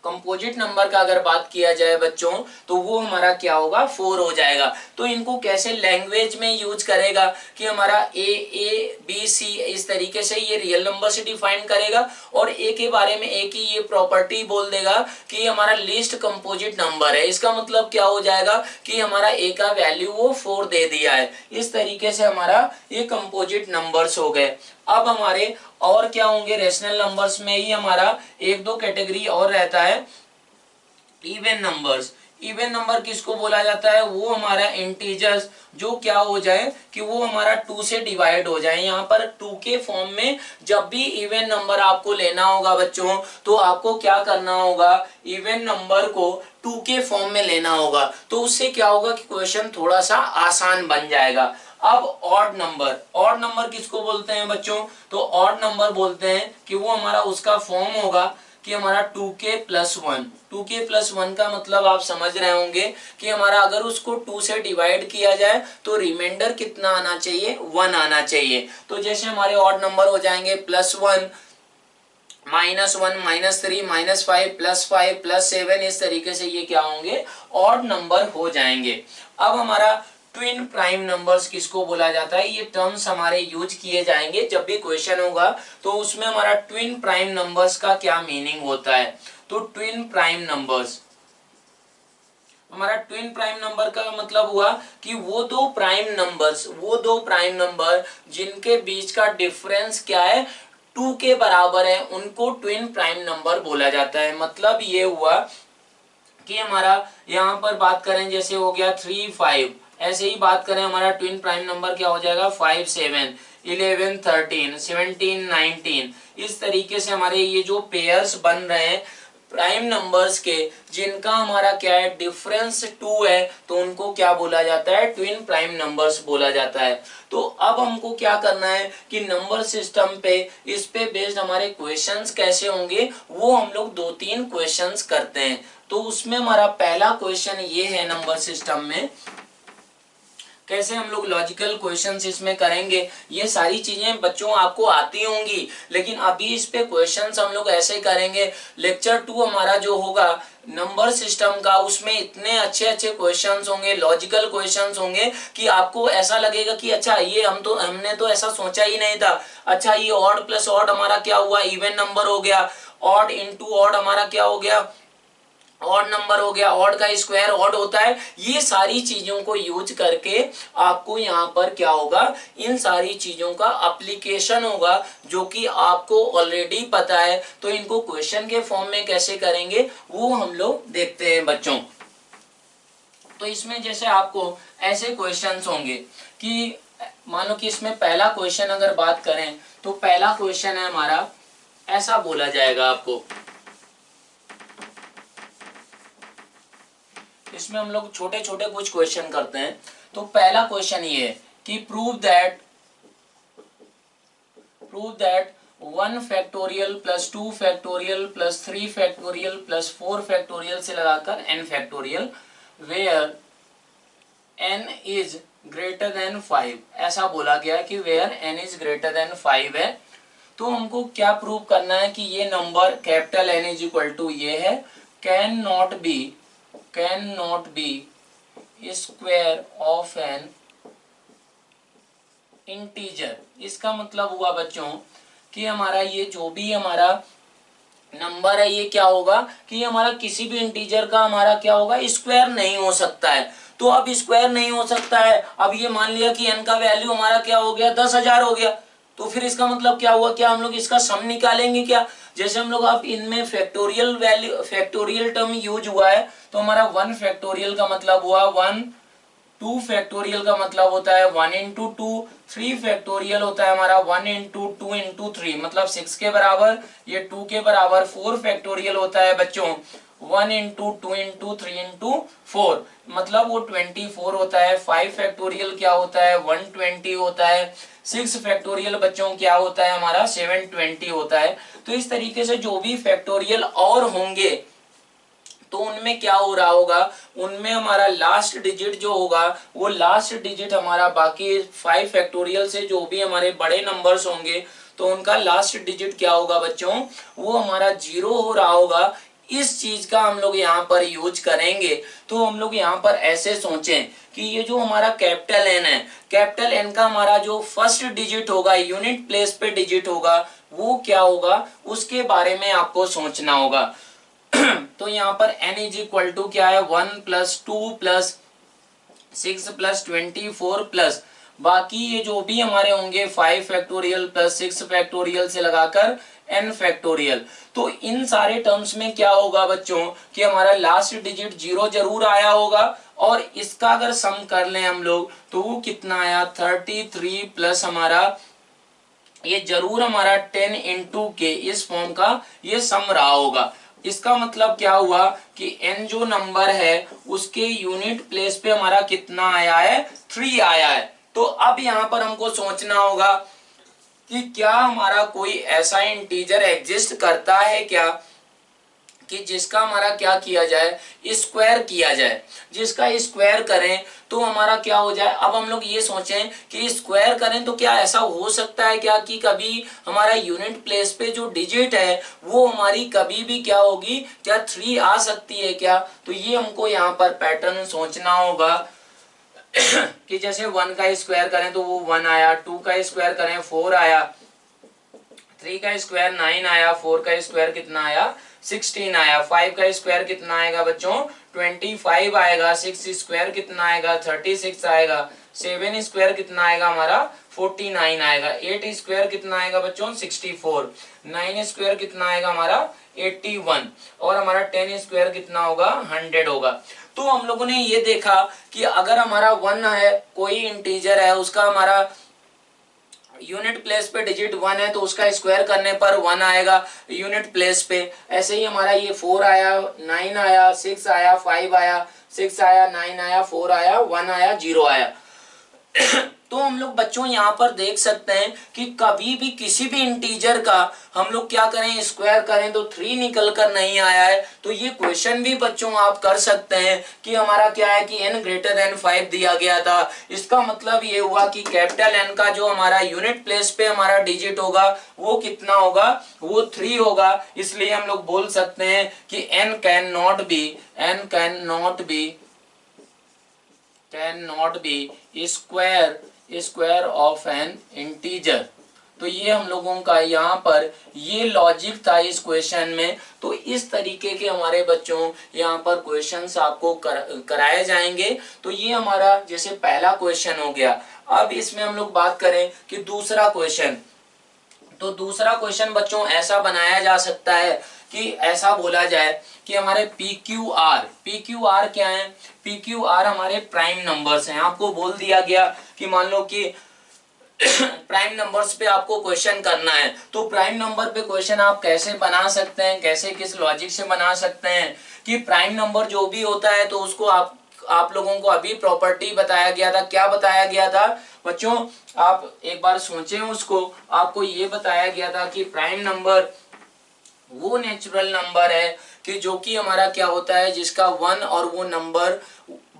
कंपोजिट नंबर का अगर बात किया जाए बच्चों तो वो हमारा क्या होगा 4 हो जाएगा। तो इनको कैसे लैंग्वेज में यूज करेगा कि हमारा A, B, C इस तरीके से ये रियल नंबर से डिफाइन करेगा और A के बारे में A की ये प्रॉपर्टी बोल देगा कि हमारा लीस्ट कंपोजिट नंबर है। इसका मतलब क्या हो जाएगा कि हमारा A का वैल्यू वो 4 दे दिया है। इस तरीके से हमारा ये कंपोजिट नंबर्स हो गए। अब हमारे और क्या होंगे, रेशनल नंबर्स में ही हमारा एक दो कैटेगरी और रहता है, इवन नंबर्स। इवन नंबर किसको बोला जाता है, वो हमारा इंटीजर्स जो क्या हो जाए कि वो हमारा 2 से डिवाइड हो जाए। यहाँ पर 2 के फॉर्म में जब भी इवन नंबर आपको लेना होगा बच्चों तो आपको क्या करना होगा, इवन नंबर को 2 के फॉर्म में लेना होगा। तो उससे क्या होगा कि क्वेश्चन थोड़ा सा आसान बन जाएगा। अब ऑड नंबर किसको बोलते हैं बच्चों, तो ऑड नंबर बोलते हैं कि वो हमारा उसका फॉर्म होगा कि हमारा 2k + 1 का मतलब आप समझ रहे होंगे कि हमारा अगर उसको 2 से डिवाइड किया जाए तो रिमाइंडर कितना आना चाहिए, 1 आना चाहिए। तो जैसे हमारे ऑड नंबर हो जाएंगे +1 -1 -3 -5 +5 +7, इस तरीके से ये क्या होंगे ऑड नंबर हो जाएंगे। अब हमारा ट्विन प्राइम नंबर्स किसको बोला जाता है, ये टर्म्स हमारे यूज किए जाएंगे जब भी क्वेश्चन होगा तो उसमें हमारा ट्विन प्राइम नंबर्स का क्या मीनिंग होता है। तो ट्विन प्राइम नंबर्स, हमारा ट्विन प्राइम नंबर का मतलब हुआ कि वो दो प्राइम नंबर जिनके बीच का डिफरेंस क्या है 2 के बराबर है, उनको ट्विन प्राइम नंबर बोला जाता है। मतलब ये हुआ कि हमारा यहाँ पर बात करें जैसे हो गया 3 5, ऐसे ही बात करें हमारा ट्विन प्राइम नंबर क्या हो जाएगा 5 7 11 13 17 19। इस तरीके से हमारे ये जो पेयर्स बन रहे हैं प्राइम नंबर्स के, जिनका हमारा क्या है डिफरेंस 2 है, तो उनको क्या बोला जाता है ट्विन प्राइम नंबर्स बोला जाता है। तो अब हमको क्या करना है कि नंबर सिस्टम पे इस पे बेस्ड हमारे क्वेश्चंस कैसे होंगे वो हम लोग 2-3 क्वेश्चंस करते हैं। तो उसमें हमारा पहला क्वेश्चन ये है नंबर सिस्टम में कैसे हम लोग लॉजिकल क्वेश्चंस इसमें करेंगे। ये सारी चीजें बच्चों आपको आती होंगी, लेकिन अभी इस पे क्वेश्चंस हम लोग ऐसे करेंगे। लेक्चर 2 हमारा जो होगा नंबर सिस्टम का, उसमें इतने अच्छे अच्छे क्वेश्चंस होंगे, लॉजिकल क्वेश्चंस होंगे कि आपको ऐसा लगेगा कि अच्छा ये हमने तो ऐसा सोचा ही नहीं था। अच्छा ये ऑड प्लस ऑड हमारा क्या हुआ, इवन नंबर हो गया। ऑड इंटू ऑड हमारा क्या हो गया, ऑड नंबर हो गया। ऑड का स्क्वायर ऑड होता है। ये सारी चीजों को यूज करके आपको यहाँ पर क्या होगा, इन सारी चीजों का एप्लीकेशन होगा जो कि आपको ऑलरेडी पता है। तो इनको क्वेश्चन के फॉर्म में कैसे करेंगे वो हम लोग देखते हैं बच्चों। तो इसमें जैसे आपको ऐसे क्वेश्चंस होंगे कि मान लो कि इसमें पहला क्वेश्चन अगर बात करें तो पहला क्वेश्चन है हमारा, ऐसा बोला जाएगा आपको। इसमें हम लोग छोटे छोटे कुछ क्वेश्चन करते हैं। तो पहला क्वेश्चन ये है कि prove that 1 factorial plus 2 factorial plus 3 factorial plus 4 factorial से लगाकर n factorial where n is greater than 5। ऐसा बोला गया कि वेयर n इज ग्रेटर देन 5 है। तो हमको क्या प्रूव करना है कि ये number capital N is equal to ये है, can not be square of an integer. इसका मतलब हुआ बच्चों कि हमारा ये जो भी हमारा नंबर है ये क्या होगा कि हमारा किसी भी इंटीजर का हमारा क्या होगा स्क्वायर नहीं हो सकता है। तो अब स्क्वायर नहीं हो सकता है, अब ये मान लिया कि n का वैल्यू हमारा क्या हो गया 10,000 हो गया। तो फिर इसका मतलब क्या हुआ, क्या हम लोग इसका सम निकालेंगे क्या। जैसे हम लोग अब इनमें factorial value factorial term use हुआ है, तो हमारा 1 फैक्टोरियल का मतलब हुआ 1, 2 फैक्टोरियल का मतलब होता है 1 इंटू 2, 3 फैक्टोरियल होता है हमारा 1 इंटू 2 इंटू 3 मतलब 6 के बराबर, ये 2 के बराबर। 4 फैक्टोरियल होता है बच्चों 1 इंटू 2 इंटू 3 इंटू 4 मतलब वो 24 होता है। 5 फैक्टोरियल क्या होता है 120 होता है। 6 फैक्टोरियल बच्चों क्या होता है हमारा 720 होता है। तो इस तरीके से जो भी फैक्टोरियल और होंगे तो उनमें क्या हो रहा होगा, उनमें हमारा लास्ट डिजिट जो होगा वो लास्ट डिजिट हमारा बाकी 5 फैक्टोरियल से जो भी हमारे बड़े नंबर्स होंगे तो उनका लास्ट डिजिट क्या होगा बच्चों, वो हमारा 0 हो रहा होगा। इस चीज का हम लोग यहाँ पर यूज करेंगे। तो हम लोग यहाँ पर ऐसे सोचें कि ये जो हमारा कैपिटल एन है, कैपिटल एन का हमारा जो फर्स्ट डिजिट होगा यूनिट प्लेस पे डिजिट होगा वो क्या होगा, उसके बारे में आपको सोचना होगा। तो यहाँ पर n इज इक्वल टू क्या है 1 प्लस 2 प्लस 6 प्लस 24 प्लस बाकी ये जो भी हमारे होंगे 5 फैक्टोरियल प्लस 6 फैक्टोरियल से लगाकर n फैक्टोरियल। तो इन सारे टर्म्स में क्या होगा बच्चों कि हमारा लास्ट डिजिट 0 जरूर आया होगा, और इसका अगर सम कर लें हम लोग तो वो कितना आया 33 प्लस हमारा ये जरूर हमारा 10 इंटू के इस फॉर्म का ये सम रहा होगा। इसका मतलब क्या हुआ कि n जो नंबर है उसके यूनिट प्लेस पे हमारा कितना आया है 3 आया है। तो अब यहाँ पर हमको सोचना होगा कि क्या हमारा कोई ऐसा इंटीजर एग्जिस्ट करता है क्या कि जिसका हमारा क्या किया जाए स्क्वायर किया जाए। जिसका स्क्वायर करें तो हमारा क्या हो जाए। अब हम लोग ये सोचें कि स्क्वायर करें तो क्या ऐसा हो सकता है क्या कि कभी हमारा यूनिट प्लेस पे जो डिजिट है वो हमारी कभी भी क्या होगी, क्या 3 आ सकती है क्या। तो ये हमको यहाँ पर पैटर्न सोचना होगा कि जैसे 1 का स्क्वायर करें तो वो 1 आया, 2 का स्क्वायर करें 4 आया, 3 का स्क्वायर 9 आया, 4 का स्क्वायर कितना आया 16 आया, 5 का स्क्वायर कितना आएगा बच्चों 25 आएगा, 6 स्क्वायर कितना आएगा 36 आएगा, 7 स्क्वायर कितना आएगा हमारा 49 आएगा। 8 स्क्वायर कितना आएगा बच्चों 64। 9 स्क्वायर कितना आएगा हमारा 81 और हमारा 10 स्क्वायर कितना होगा 100 होगा। तो हम लोगों ने ये देखा कि अगर हमारा 1 है, कोई इंटीजर है, उसका हमारा यूनिट प्लेस पे डिजिट 1 है तो उसका स्क्वायर करने पर 1 आएगा यूनिट प्लेस पे। ऐसे ही हमारा ये 4 आया, 9 आया, 6 आया, 5 आया, 6 आया, 9 आया, 4 आया, 1 आया, 0 आया। तो हम लोग बच्चों यहाँ पर देख सकते हैं कि कभी भी किसी भी इंटीजर का हम लोग क्या करें स्क्वायर करें तो 3 निकल कर नहीं आया है। तो ये क्वेश्चन भी बच्चों आप कर सकते हैं कि हमारा क्या है कि n ग्रेटर देन 5 दिया गया था। इसका मतलब ये हुआ कि कैपिटल N का जो हमारा यूनिट प्लेस पे हमारा डिजिट होगा वो कितना होगा, वो 3 होगा। इसलिए हम लोग बोल सकते हैं कि n can not be square of an integer. तो ये हम लोगों का यहाँ पर ये लॉजिक था इस क्वेश्चन में। तो इस तरीके के हमारे बच्चों यहाँ पर क्वेश्चंस आपको कराए जाएंगे। तो ये हमारा जैसे पहला क्वेश्चन हो गया। अब इसमें हम लोग बात करें कि दूसरा क्वेश्चन, तो दूसरा क्वेश्चन बच्चों ऐसा बनाया जा सकता है कि ऐसा बोला जाए कि हमारे PQR क्या है, PQR हमारे प्राइम नंबर्स हैं। आपको बोल दिया गया कि मान लो कि प्राइम नंबर्स पे आपको क्वेश्चन करना है, तो प्राइम नंबर पे क्वेश्चन आप कैसे बना सकते हैं, कैसे किस लॉजिक से बना सकते हैं कि प्राइम नंबर जो भी होता है तो उसको आप लोगों को अभी प्रॉपर्टी बताया गया था। क्या बताया गया था बच्चों, आप एक बार सोचें उसको। आपको ये बताया गया था कि प्राइम नंबर वो नेचुरल नंबर है कि जो कि हमारा क्या होता है जिसका 1 और वो नंबर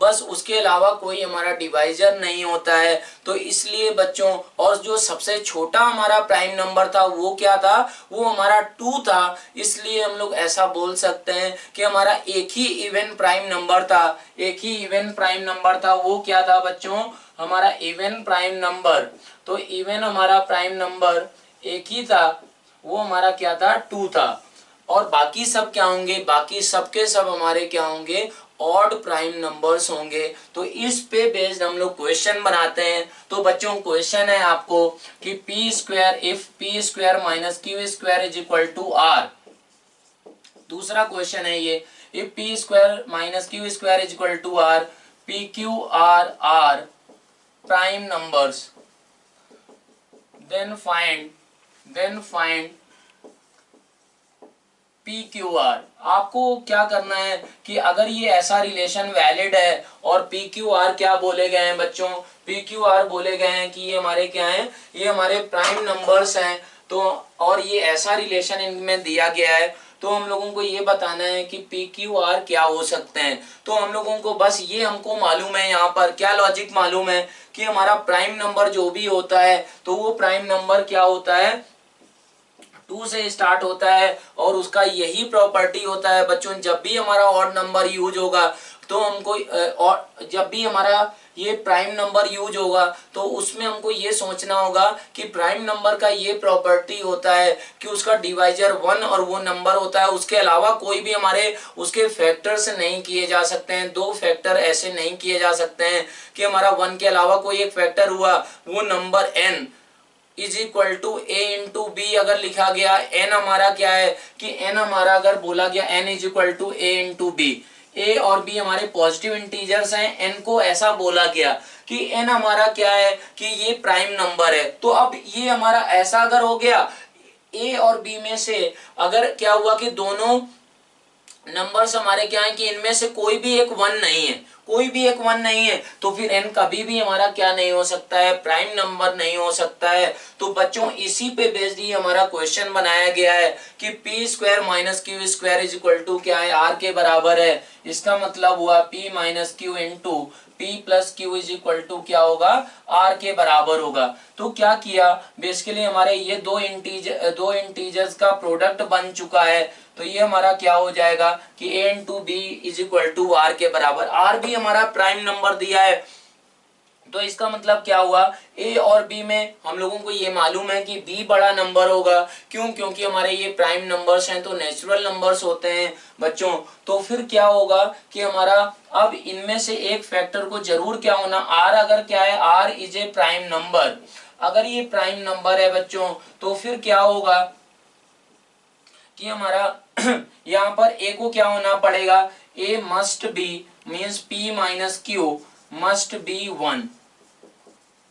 बस, उसके अलावा कोई हमारा डिवाइजर नहीं होता है। तो इसलिए बच्चों, और जो सबसे छोटा हमारा प्राइम नंबर था वो क्या था, वो हमारा 2 था। इसलिए हम लोग ऐसा बोल सकते हैं कि हमारा एक ही इवन प्राइम नंबर था, वो क्या था बच्चों, हमारा इवन प्राइम नंबर। तो इवन हमारा प्राइम नंबर एक ही था, वो हमारा क्या था 2 था। और बाकी सब क्या होंगे, बाकी सबके सब हमारे क्या होंगे, ऑड प्राइम नंबर्स होंगे। तो इस पे बेस्ड हम लोग क्वेश्चन बनाते हैं। तो बच्चों क्वेश्चन है आपको कि p square if p square minus q square is equal to r. दूसरा क्वेश्चन है ये, if p square minus q square is equal to r, p q r prime numbers, then find PQR। आपको क्या करना है कि अगर ये ऐसा रिलेशन वैलिड है और PQR क्या बोले गए हैं बच्चों, PQR बोले गए हैं कि ये हमारे क्या हैं, ये हमारे प्राइम नंबर्स हैं। तो और ये ऐसा रिलेशन इनमें दिया गया है, तो हम लोगों को ये बताना है कि PQR क्या हो सकते हैं। तो हम लोगों को बस ये हमको मालूम है, यहाँ पर क्या लॉजिक मालूम है कि हमारा प्राइम नंबर जो भी होता है तो वो प्राइम नंबर क्या होता है 2 से स्टार्ट होता है। और उसका यही प्रॉपर्टी होता है बच्चों, जब भी हमारा ऑड नंबर यूज होगा तो हमको और जब भी हमारा ये प्राइम नंबर यूज होगा तो उसमें हमको ये सोचना होगा कि प्राइम नंबर का ये प्रॉपर्टी होता है कि उसका डिवाइजर 1 और वो नंबर होता है, उसके अलावा कोई भी हमारे उसके फैक्टर से नहीं किए जा सकते हैं। 2 फैक्टर ऐसे नहीं किए जा सकते हैं कि हमारा 1 के अलावा कोई एक फैक्टर हुआ, वो number n is equal to A into b अगर लिखा गया। n हमारा क्या है कि n हमारा अगर बोला गया n is equal to A into B, A और बी हमारे पॉजिटिव इंटीजर्स हैं, n को ऐसा बोला गया कि n हमारा क्या है कि ये प्राइम नंबर है। तो अब ये हमारा ऐसा अगर हो गया a और b में से अगर क्या हुआ कि दोनों नंबर्स हमारे क्या है कि इनमें से कोई भी एक 1 नहीं है, तो फिर n कभी भी हमारा क्या नहीं हो सकता है, प्राइम नंबर नहीं हो सकता है। तो बच्चों इसी पे बेस्ड ही हमारा क्वेश्चन बनाया गया है कि p square minus q square is equal to क्या है, आर के बराबर है। इसका मतलब हुआ p minus q into p plus q is equal to क्या होगा, आर के बराबर होगा। तो क्या किया, बेसिकली हमारे ये दो इंटीजर्स का प्रोडक्ट बन चुका है। तो ये हमारा क्या हो जाएगा कि a into b is equal to r के बराबर। आर भी हमारा प्राइम नंबर दिया है, तो इसका मतलब क्या हुआ, a और b में हम लोगों को ये मालूम है कि b बड़ा नंबर होगा। क्यों, क्योंकि हमारे ये प्राइम नंबर्स हैं तो नेचुरल नंबर्स होते हैं बच्चों। तो फिर क्या होगा कि हमारा अब इनमें से एक फैक्टर को जरूर क्या होना, r अगर क्या है, r is a prime number, अगर ये प्राइम नंबर है बच्चों तो फिर क्या होगा कि हमारा यहाँ पर a को क्या होना पड़ेगा, a must be means p minus Q must be 1।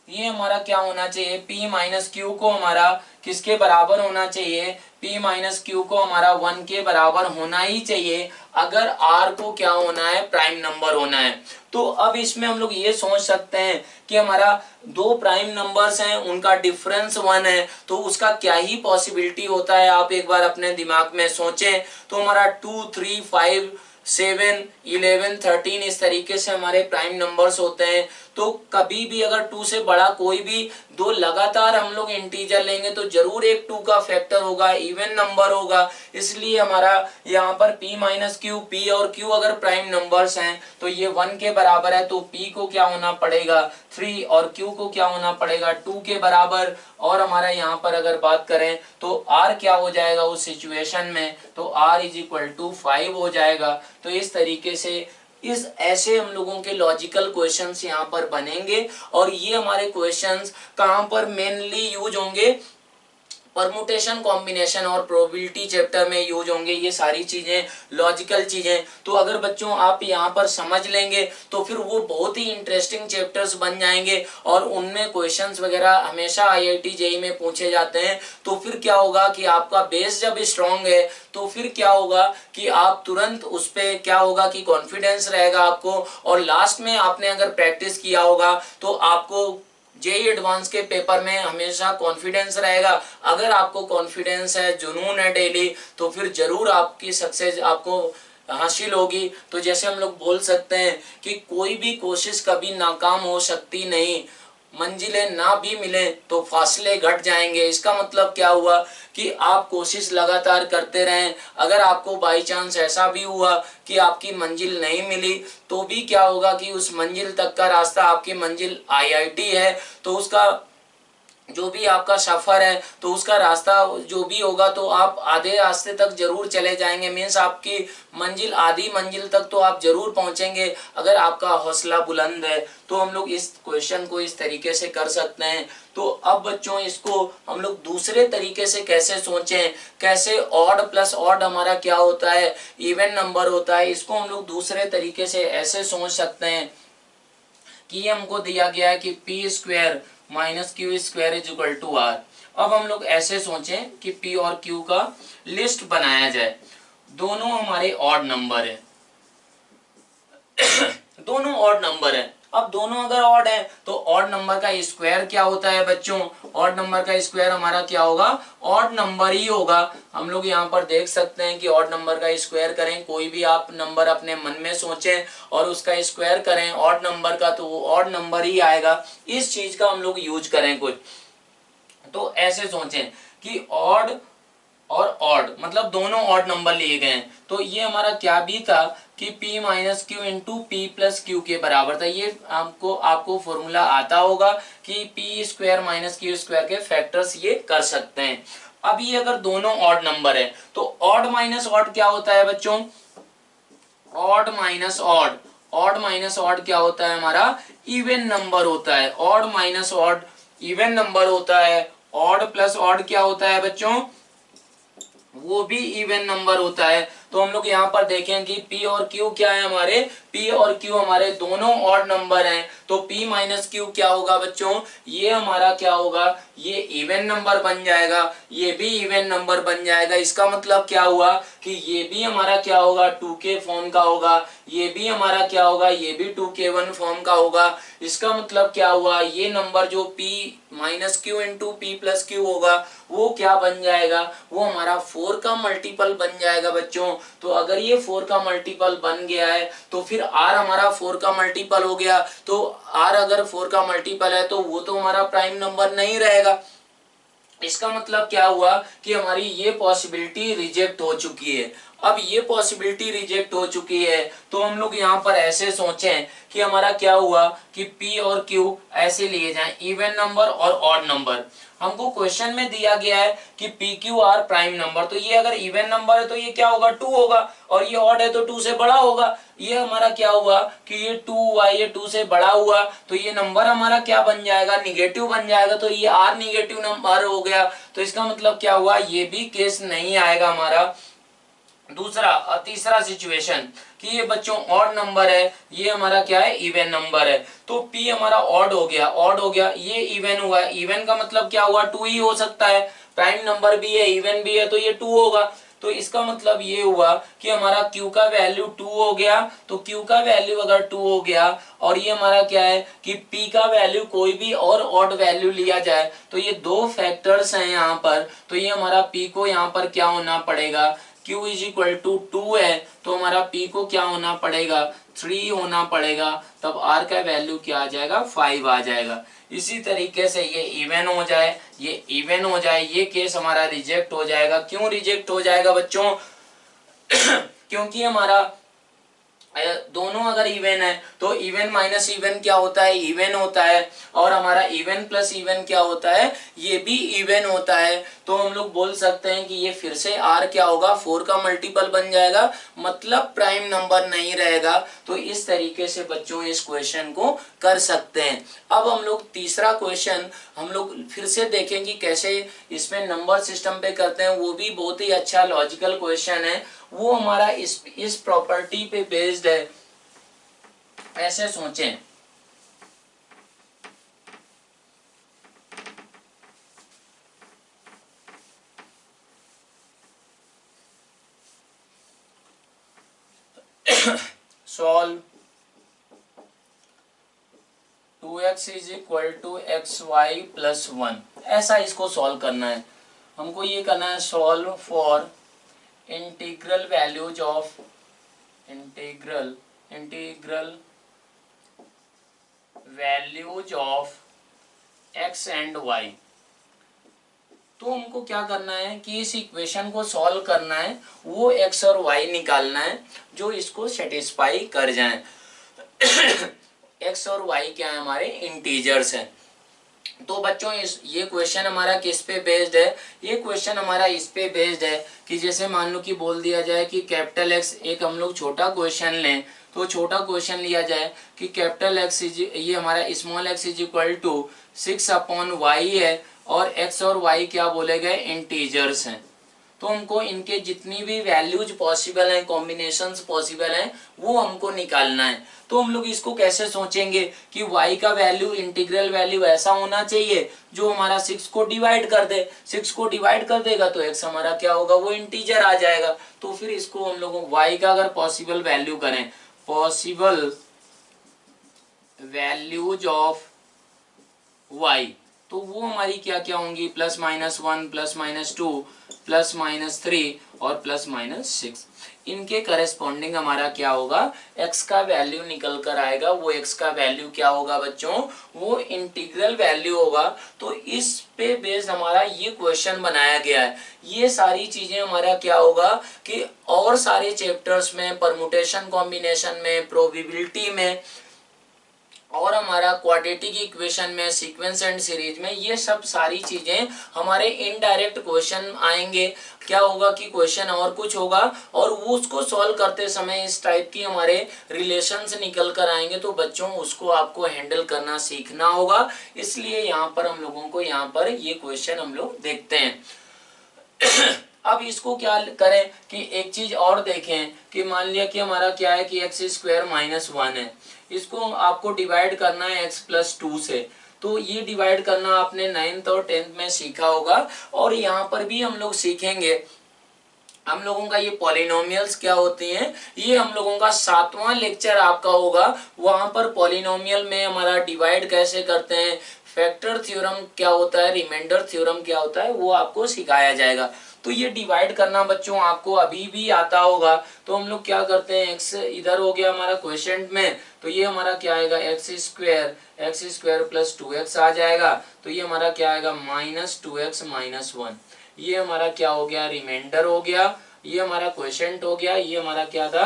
ये हमारा क्या होना चाहिए, p माइनस क्यू को हमारा किसके बराबर होना चाहिए, p माइनस क्यू को हमारा 1 के बराबर होना ही चाहिए अगर r को क्या होना है, प्राइम नंबर होना है। तो अब इसमें हम लोग ये सोच सकते हैं कि हमारा दो प्राइम नंबर्स हैं, उनका डिफरेंस 1 है, तो उसका क्या ही पॉसिबिलिटी होता है, आप एक बार अपने दिमाग में सोचें। तो हमारा 2, 3, 5, 7, 11, 13 इस तरीके से हमारे प्राइम नंबर्स होते हैं। तो कभी भी अगर 2 से बड़ा कोई भी दो लगातार हम लोग इंटीजर लेंगे तो जरूर एक 2 का फैक्टर होगा, इवन नंबर होगा। इसलिए हमारा यहाँ पर p माइनस क्यू, p और q अगर प्राइम नंबर्स हैं तो ये 1 के बराबर है, तो p को क्या होना पड़ेगा 3 और q को क्या होना पड़ेगा 2 के बराबर। और हमारा यहाँ पर अगर बात करें तो r क्या हो जाएगा उस सिचुएशन में, तो r इज इक्वल टू 5 हो जाएगा। तो इस तरीके से ऐसे हम लोगों के लॉजिकल क्वेश्चंस यहाँ पर बनेंगे और ये हमारे क्वेश्चंस कहाँ पर मेनली यूज होंगे, परमुटेशन, कॉम्बिनेशन और प्रोबेबिलिटी चैप्टर में यूज होंगे ये सारी चीजें, लॉजिकल चीजें। तो अगर बच्चों आप यहाँ पर समझ लेंगे तो फिर वो बहुत ही इंटरेस्टिंग चैप्टर्स बन जाएंगे और उनमें क्वेश्चंस वगैरह हमेशा IIT JEE में पूछे जाते हैं। तो फिर क्या होगा कि आपका बेस जब स्ट्रांग है तो फिर क्या होगा कि आप तुरंत उस पर क्या होगा कि कॉन्फिडेंस रहेगा आपको, और लास्ट में आपने अगर प्रैक्टिस किया होगा तो आपको जेई एडवांस के पेपर में हमेशा कॉन्फिडेंस रहेगा। अगर आपको कॉन्फिडेंस है, जुनून है डेली, तो फिर जरूर आपकी सक्सेस आपको हासिल होगी। तो जैसे हम लोग बोल सकते हैं कि कोई भी कोशिश कभी नाकाम हो सकती नहीं, मंजिलें ना भी मिले तो फासले घट जाएंगे। इसका मतलब क्या हुआ कि आप कोशिश लगातार करते रहें। अगर आपको बाई चांस ऐसा भी हुआ कि आपकी मंजिल नहीं मिली तो भी क्या होगा कि उस मंजिल तक का रास्ता, आपकी मंजिल IIT है तो उसका जो भी आपका सफर है तो उसका रास्ता जो भी होगा तो आप आधे रास्ते तक जरूर चले जाएंगे, मीन्स आपकी मंजिल, आधी मंजिल तक तो आप जरूर पहुंचेंगे अगर आपका हौसला बुलंद है। तो हम लोग इस क्वेश्चन को इस तरीके से कर सकते हैं। तो अब बच्चों इसको हम लोग दूसरे तरीके से कैसे सोचें, कैसे ऑड प्लस ऑड हमारा क्या होता है, इवन नंबर होता है, इसको हम लोग दूसरे तरीके से ऐसे सोच सकते हैं कि ये हमको दिया गया है कि p square minus q square is equal to r. अब हम लोग ऐसे सोचें कि पी और क्यू का लिस्ट बनाया जाए। दोनों हमारे ऑड नंबर है दोनों ऑड नंबर है। अब दोनों अगर ऑड है तो ऑड नंबर का स्क्वायर क्या होता है बच्चों, ऑड नंबर का स्क्वायर हमारा क्या होगा, ऑड नंबर ही होगा। हम लोग यहाँ पर देख सकते हैं कि ऑड नंबर का स्क्वायर करें, कोई भी आप नंबर अपने मन में सोचें और उसका स्क्वायर करें ऑड नंबर का तो वो ऑड नंबर ही आएगा। इस चीज का हम लोग यूज करें कुछ, तो ऐसे सोचें कि ऑड और ऑड मतलब दोनों ऑड नंबर लिए गए हैं। तो ये हमारा क्या भी था कि p minus q into p plus Q के बराबर था। ये आपको फॉर्मूला आता होगा कि p square minus q square के फैक्टर्स ये कर सकते हैं। अब ये अगर दोनों ऑड नंबर है तो ऑड माइनस ऑड क्या होता है बच्चों, odd minus odd, odd minus odd क्या होता है हमारा, इवन नंबर होता है। Odd minus odd even number होता है। ऑड प्लस ऑड क्या होता है बच्चों, वो भी इवन नंबर होता है। तो हम लोग यहाँ पर देखें कि P और Q क्या है हमारे, P और Q हमारे दोनों ऑड नंबर हैं। तो P माइनस Q क्या होगा बच्चों, ये हमारा क्या होगा, ये इवन नंबर बन जाएगा, ये भी इवन नंबर बन जाएगा। इसका मतलब क्या हुआ कि ये भी हमारा क्या होगा 2k फॉर्म का होगा, ये भी हमारा क्या होगा, ये भी 2k1 फॉर्म का होगा। इसका मतलब क्या हुआ, ये नंबर जो P minus q into p plus Q होगा वो क्या बन जाएगा, वो हमारा 4 का मल्टीपल बन जाएगा बच्चों। तो अगर ये 4 का मल्टीपल बन गया है तो फिर r हमारा 4 का मल्टीपल हो गया। तो r अगर 4 का मल्टीपल है तो वो तो हमारा प्राइम नंबर नहीं रहेगा। इसका मतलब क्या हुआ कि हमारी ये पॉसिबिलिटी रिजेक्ट हो चुकी है। अब ये पॉसिबिलिटी रिजेक्ट हो चुकी है तो हम लोग यहाँ पर ऐसे सोचें कि हमारा क्या हुआ कि P और Q ऐसे लिए जाएं, इवन नंबर और ऑड नंबर। हमको क्वेश्चन में दिया गया है कि P Q R prime number, तो ये अगर इवन नंबर है तो ये क्या होगा 2 होगा और ये ऑड है तो 2 से बड़ा होगा। ये हमारा क्या हुआ कि ये 2 हुआ, ये 2 से बड़ा हुआ, तो ये नंबर हमारा क्या बन जाएगा, निगेटिव बन जाएगा। तो ये r निगेटिव नंबर हो गया, तो इसका मतलब क्या हुआ, ये भी केस नहीं आएगा हमारा। दूसरा तीसरा सिचुएशन कि ये बच्चों ऑड नंबर है, ये हमारा क्या है, इवन नंबर है, तो p हमारा ऑड हो गया, ऑड हो गया, ये इवन हुआ, इवन का मतलब क्या हुआ, 2 ही हो सकता है, प्राइम नंबर भी है इवन भी है, तो ये 2 होगा। तो इसका मतलब ये हुआ कि हमारा q का वैल्यू 2 हो गया, तो q का वैल्यू अगर 2 हो गया और ये हमारा क्या है कि p का वैल्यू कोई भी और ऑड वैल्यू लिया जाए, तो ये दो फैक्टर्स हैं यहाँ पर, तो ये हमारा p को यहाँ पर क्या होना पड़ेगा, q इज इक्वल टू 2 है, तो हमारा p को क्या होना पड़ेगा, 3 होना पड़ेगा, तब r का वैल्यू क्या आ जाएगा, 5 आ जाएगा। इसी तरीके से ये इवन हो जाए, ये इवन हो जाए, ये केस हमारा रिजेक्ट हो जाएगा। क्यों रिजेक्ट हो जाएगा बच्चों, क्योंकि हमारा दोनों अगर इवन है तो इवन माइनस इवन क्या होता है, इवन होता है, और हमारा इवन प्लस इवन क्या होता है, ये भी इवन होता है। तो हम लोग बोल सकते हैं कि ये फिर से r क्या होगा, 4 का मल्टीपल बन जाएगा, मतलब प्राइम नंबर नहीं रहेगा। तो इस तरीके से बच्चों इस क्वेश्चन को कर सकते हैं। अब हम लोग तीसरा क्वेश्चन हम लोग फिर से देखें कि कैसे इसमें नंबर सिस्टम पे करते हैं, वो भी बहुत ही अच्छा लॉजिकल क्वेश्चन है, वो हमारा इस प्रॉपर्टी पे बेस्ड है। ऐसे सोचें, solve 2x is equal to x y plus 1, ऐसा इसको सॉल्व करना है हमको। ये करना है solve for integral values of integral values of x and y। तो हमको क्या करना है कि इस इक्वेशन को सॉल्व करना है, वो x और y निकालना है जो इसको सेटिस्फाई कर जाए। x और y क्या है, हमारे इंटीजर्स हैं। तो बच्चों ये क्वेश्चन हमारा किस पे बेस्ड है, ये क्वेश्चन हमारा इस पे बेस्ड है कि जैसे मान लो कि बोल दिया जाए कि कैपिटल एक्स, एक हम लोग छोटा क्वेश्चन लें, तो छोटा क्वेश्चन लिया जाए कि कैपिटल एक्स इज, ये हमारा small x is equal to 6/y है, और x और y क्या बोले गए, इंटीजर्स हैं। तो हमको इनके जितनी भी वैल्यूज पॉसिबल हैं, कॉम्बिनेशंस पॉसिबल हैं, वो हमको निकालना है। तो हम लोग इसको कैसे सोचेंगे कि y का वैल्यू, इंटीग्रल वैल्यू ऐसा होना चाहिए जो हमारा 6 को डिवाइड कर दे, 6 को डिवाइड कर देगा तो x हमारा क्या होगा, वो इंटीजर आ जाएगा। तो फिर इसको हम लोग y का अगर पॉसिबल वैल्यू करें, पॉसिबल वैल्यूज ऑफ y, तो वो हमारी क्या क्या होंगी, +-1, +-2, +-3 और +-6। इनके करेस्पॉन्डिंग हमारा क्या होगा, x का वैल्यू निकल कर आएगा। वो x का वैल्यू क्या होगा बच्चों, वो इंटीग्रल वैल्यू होगा। तो इस पे बेस्ड हमारा ये क्वेश्चन बनाया गया है। ये सारी चीजें हमारा क्या होगा कि और सारे चैप्टर्स में, परमुटेशन कॉम्बिनेशन में, प्रोबेबिलिटी में, और हमारा क्वाड्रेटिक इक्वेशन में, सीक्वेंस एंड सीरीज में, ये सब सारी चीजें हमारे इनडायरेक्ट क्वेश्चन आएंगे। क्या होगा कि क्वेश्चन और कुछ होगा और वो उसको सॉल्व करते समय इस टाइप की हमारे रिलेशंस निकल कर आएंगे। तो बच्चों उसको आपको हैंडल करना सीखना होगा। इसलिए यहाँ पर हम लोगों को यहाँ पर ये क्वेश्चन हम लोग देखते हैं। अब इसको क्या करें कि एक चीज और देखें कि मान लिया कि हमारा क्या है कि x² - 1 है, इसको आपको डिवाइड करना है x + 2 से। तो ये डिवाइड करना आपने 9th और 10th में सीखा होगा, और यहाँ पर भी हम लोग सीखेंगे। हम लोगों का ये पॉलिनोमियल्स क्या होते हैं, ये हम लोगों का 7वां लेक्चर आपका होगा। वहां पर पॉलिनोमियल में हमारा डिवाइड कैसे करते हैं, फैक्टर थ्योरम क्या होता है, रिमाइंडर थ्योरम क्या होता है, वो आपको सिखाया जाएगा। तो ये डिवाइड करना बच्चों आपको अभी भी आता होगा। तो हम लोग क्या करते हैं, x इधर हो गया हमारा क्वेश्चन में, तो ये हमारा क्या आएगा, x² + 2x आ जाएगा। तो ये हमारा क्या आएगा, -2x - 1। ये हमारा क्या हो गया, रिमाइंडर हो गया। ये हमारा क्वेश्चन हो गया। ये हमारा क्या था,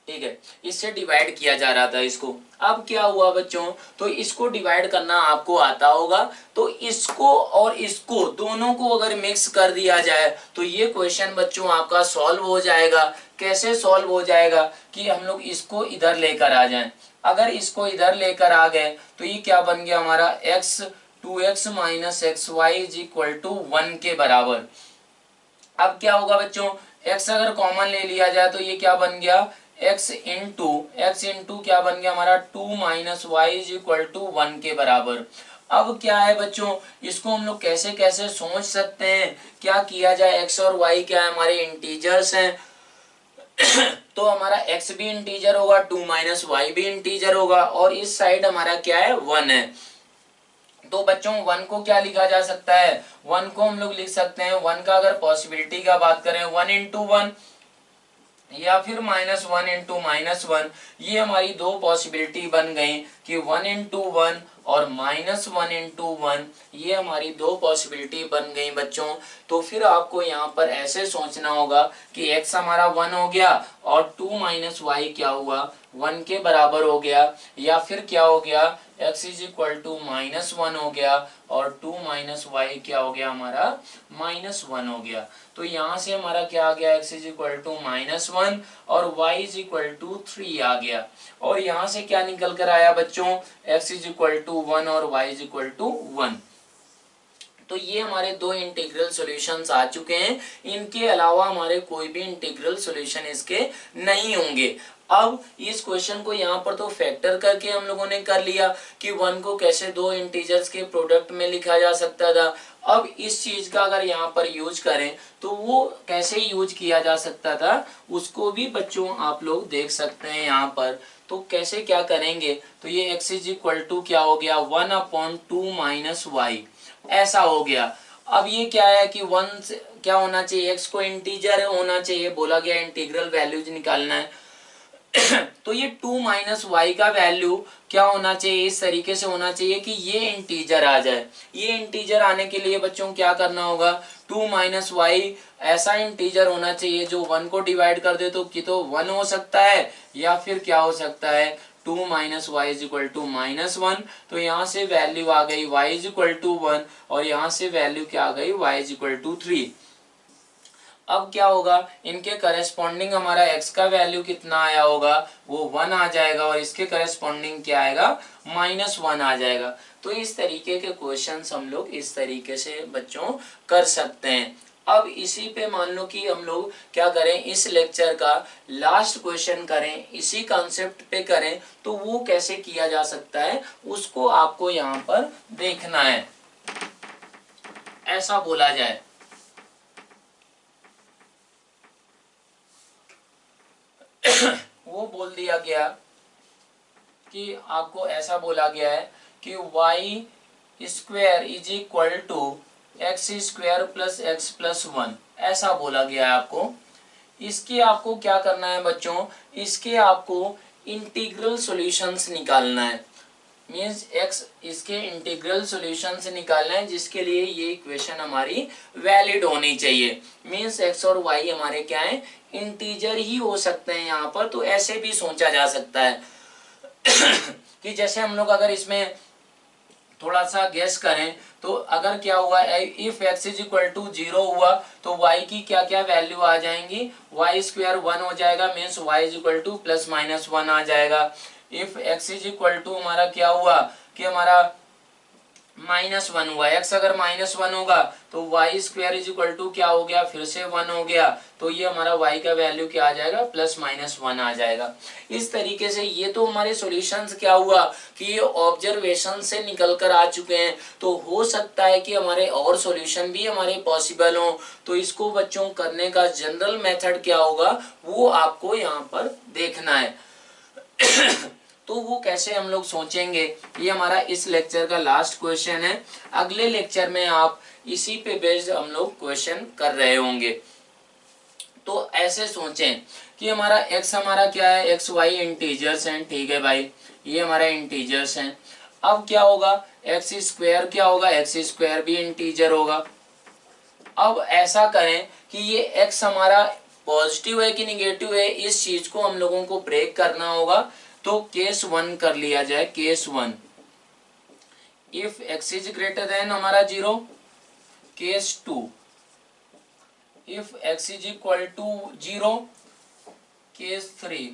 ठीक है, इससे डिवाइड किया जा रहा था इसको। अब क्या हुआ बच्चों, तो इसको डिवाइड करना आपको आता होगा, तो इसको और इसको दोनों को अगर मिक्स कर दिया जाए तो ये क्वेश्चन बच्चों आपका सॉल्व हो जाएगा। कैसे सॉल्व हो जाएगा कि हम लोग इसको इधर लेकर आ जाएं। अगर इसको इधर लेकर आ गए तो ये क्या बन गया हमारा x 2x minus x y is equal to 1 के बराबर। अब क्या होगा बच्चों, x अगर कॉमन ले लिया जाए तो ये क्या बन गया x इंटू क्या बन गया हमारा 2 minus y is equal to 1 के बराबर। अब क्या है बच्चों, इसको हम लोग कैसे कैसे सोच सकते हैं, क्या किया जाए, x और y क्या है हमारे इंटीजर्स हैं तो हमारा x भी इंटीजर होगा, 2 माइनस वाई भी इंटीजर होगा, और इस साइड हमारा क्या है 1 है। तो बच्चों 1 को क्या लिखा जा सकता है, 1 को हम लोग लिख सकते हैं, 1 का अगर पॉसिबिलिटी का बात करें 1 इंटू 1 या फिर -1 इंटू -1, ये हमारी दो पॉसिबिलिटी बन गई कि 1 इंटू 1 और -1 इंटू 1, ये हमारी दो पॉसिबिलिटी बन गई बच्चों। तो फिर आपको यहाँ पर ऐसे सोचना होगा कि x हमारा 1 हो गया और 2 माइनस वाई क्या हुआ 1 के बराबर हो गया, या फिर क्या हो गया x इज इक्वल टू -1 हो गया और 2 माइनस वाई क्या हो गया हमारा -1 हो गया। तो यहाँ से हमारा क्या आ गया x इज इक्वल टू -1 और y इज इक्वल टू 3 आ गया। और यहाँ से क्या निकल कर आया बच्चों, x इज इक्वल टू 1 और y इज इक्वल टू 1। तो ये हमारे दो इंटीग्रल सॉल्यूशंस आ चुके हैं। इनके अलावा हमारे कोई भी इंटीग्रल सॉल्यूशन इसके नहीं होंगे। अब इस क्वेश्चन को यहाँ पर तो फैक्टर करके हम लोगों ने कर लिया कि 1 को कैसे दो इंटीजर्स के प्रोडक्ट में लिखा जा सकता था। अब इस चीज का अगर यहाँ पर यूज करें तो वो कैसे यूज किया जा सकता था उसको भी बच्चों आप लोग देख सकते हैं यहाँ पर। तो कैसे क्या करेंगे, तो ये x इज इक्वल टू क्या हो गया 1/2 माइनस वाई, ऐसा हो गया। अब ये क्या है कि 1 से क्या होना चाहिए, x को इंटीजर होना चाहिए, बोला गया इंटीग्रल वैल्यूज निकालना है तो ये 2 माइनस वाई का वैल्यू क्या होना चाहिए, इस तरीके से होना चाहिए कि ये इंटीजर आ जाए। ये इंटीजर आने के लिए बच्चों क्या करना होगा, 2 माइनस वाई ऐसा इंटीजर होना चाहिए जो 1 को डिवाइड कर दे, तो कि तो 1 हो सकता है या फिर क्या हो सकता है 2 minus y is equal to -1। तो यहाँ से वैल्यू आ गई y इज इक्वल टू 1 और यहाँ से वैल्यू क्या आ गई y इज इक्वल टू 3। अब क्या होगा, इनके करेस्पॉन्डिंग हमारा x का वैल्यू कितना आया होगा, वो 1 आ जाएगा और इसके करेस्पॉन्डिंग क्या आएगा -1 आ जाएगा। तो इस तरीके के क्वेश्चंस हम लोग इस तरीके से बच्चों कर सकते हैं। अब इसी पे मान लो कि हम लोग क्या करें, इस लेक्चर का लास्ट क्वेश्चन करें, इसी कॉन्सेप्ट पे करें, तो वो कैसे किया जा सकता है उसको आपको यहाँ पर देखना है। ऐसा बोला जाए वो बोल दिया गया कि आपको ऐसा बोला गया है कि y square is equal to x square plus x plus 1, ऐसा बोला गया है आपको। इसके आपको क्या करना है बच्चों, इसके आपको इंटीग्रल सॉल्यूशंस निकालना है। मीन्स x इसके इंटीग्रल सॉल्यूशन से निकालना है, जिसके लिए ये इक्वेशन हमारी वैलिड होनी चाहिए। मीन्स x और y हमारे क्या है, इंटीजर ही हो सकते हैं यहाँ पर। तो ऐसे भी सोचा जा सकता है कि जैसे हम लोग अगर इसमें थोड़ा सा गेस करें तो अगर क्या हुआ, if x is equal to 0 हुआ तो y की क्या क्या वैल्यू आ जाएंगी, y स्क्वायर 1 हो जाएगा, means y is equal to plus minus 1 आ जाएगा। If x is equal to हमारा क्या हुआ कि हमारा -1 हुआ, x अगर -1 होगा तो y square is equal to क्या हो गया, फिर से 1 हो गया, तो ये हमारा y का वैल्यू क्या आ जाएगा, +-1 आ जाएगा। इस तरीके से ये तो हमारे सॉल्यूशंस क्या हुआ कि ये ऑब्जर्वेशन से निकल कर आ चुके हैं। तो हो सकता है कि हमारे और सॉल्यूशन भी हमारे पॉसिबल हो। तो इसको बच्चों करने का जनरल मेथड क्या होगा वो आपको यहाँ पर देखना है तो वो कैसे हम लोग सोचेंगे, ये हमारा इस लेक्चर का लास्ट क्वेश्चन है। अगले लेक्चर में आप इसी पे बेस्ड हम लोग क्वेश्चन कर रहे होंगे। तो ऐसे सोचें कि हमारा x हमारा क्या है, x y इंटीजर्स हैं, ठीक है भाई, ये हमारा इंटीजर्स हैं। अब क्या होगा, x स्क्वायर क्या होगा, x स्क्वायर भी इंटीजर होगा। अब ऐसा करें कि ये x हमारा पॉजिटिव है कि निगेटिव है, इस चीज को हम लोगों को ब्रेक करना होगा। तो केस 1 कर लिया जाए। Case 1, if x is greater than हमारा 0। Case 2, if x is equal to 0। Case 3,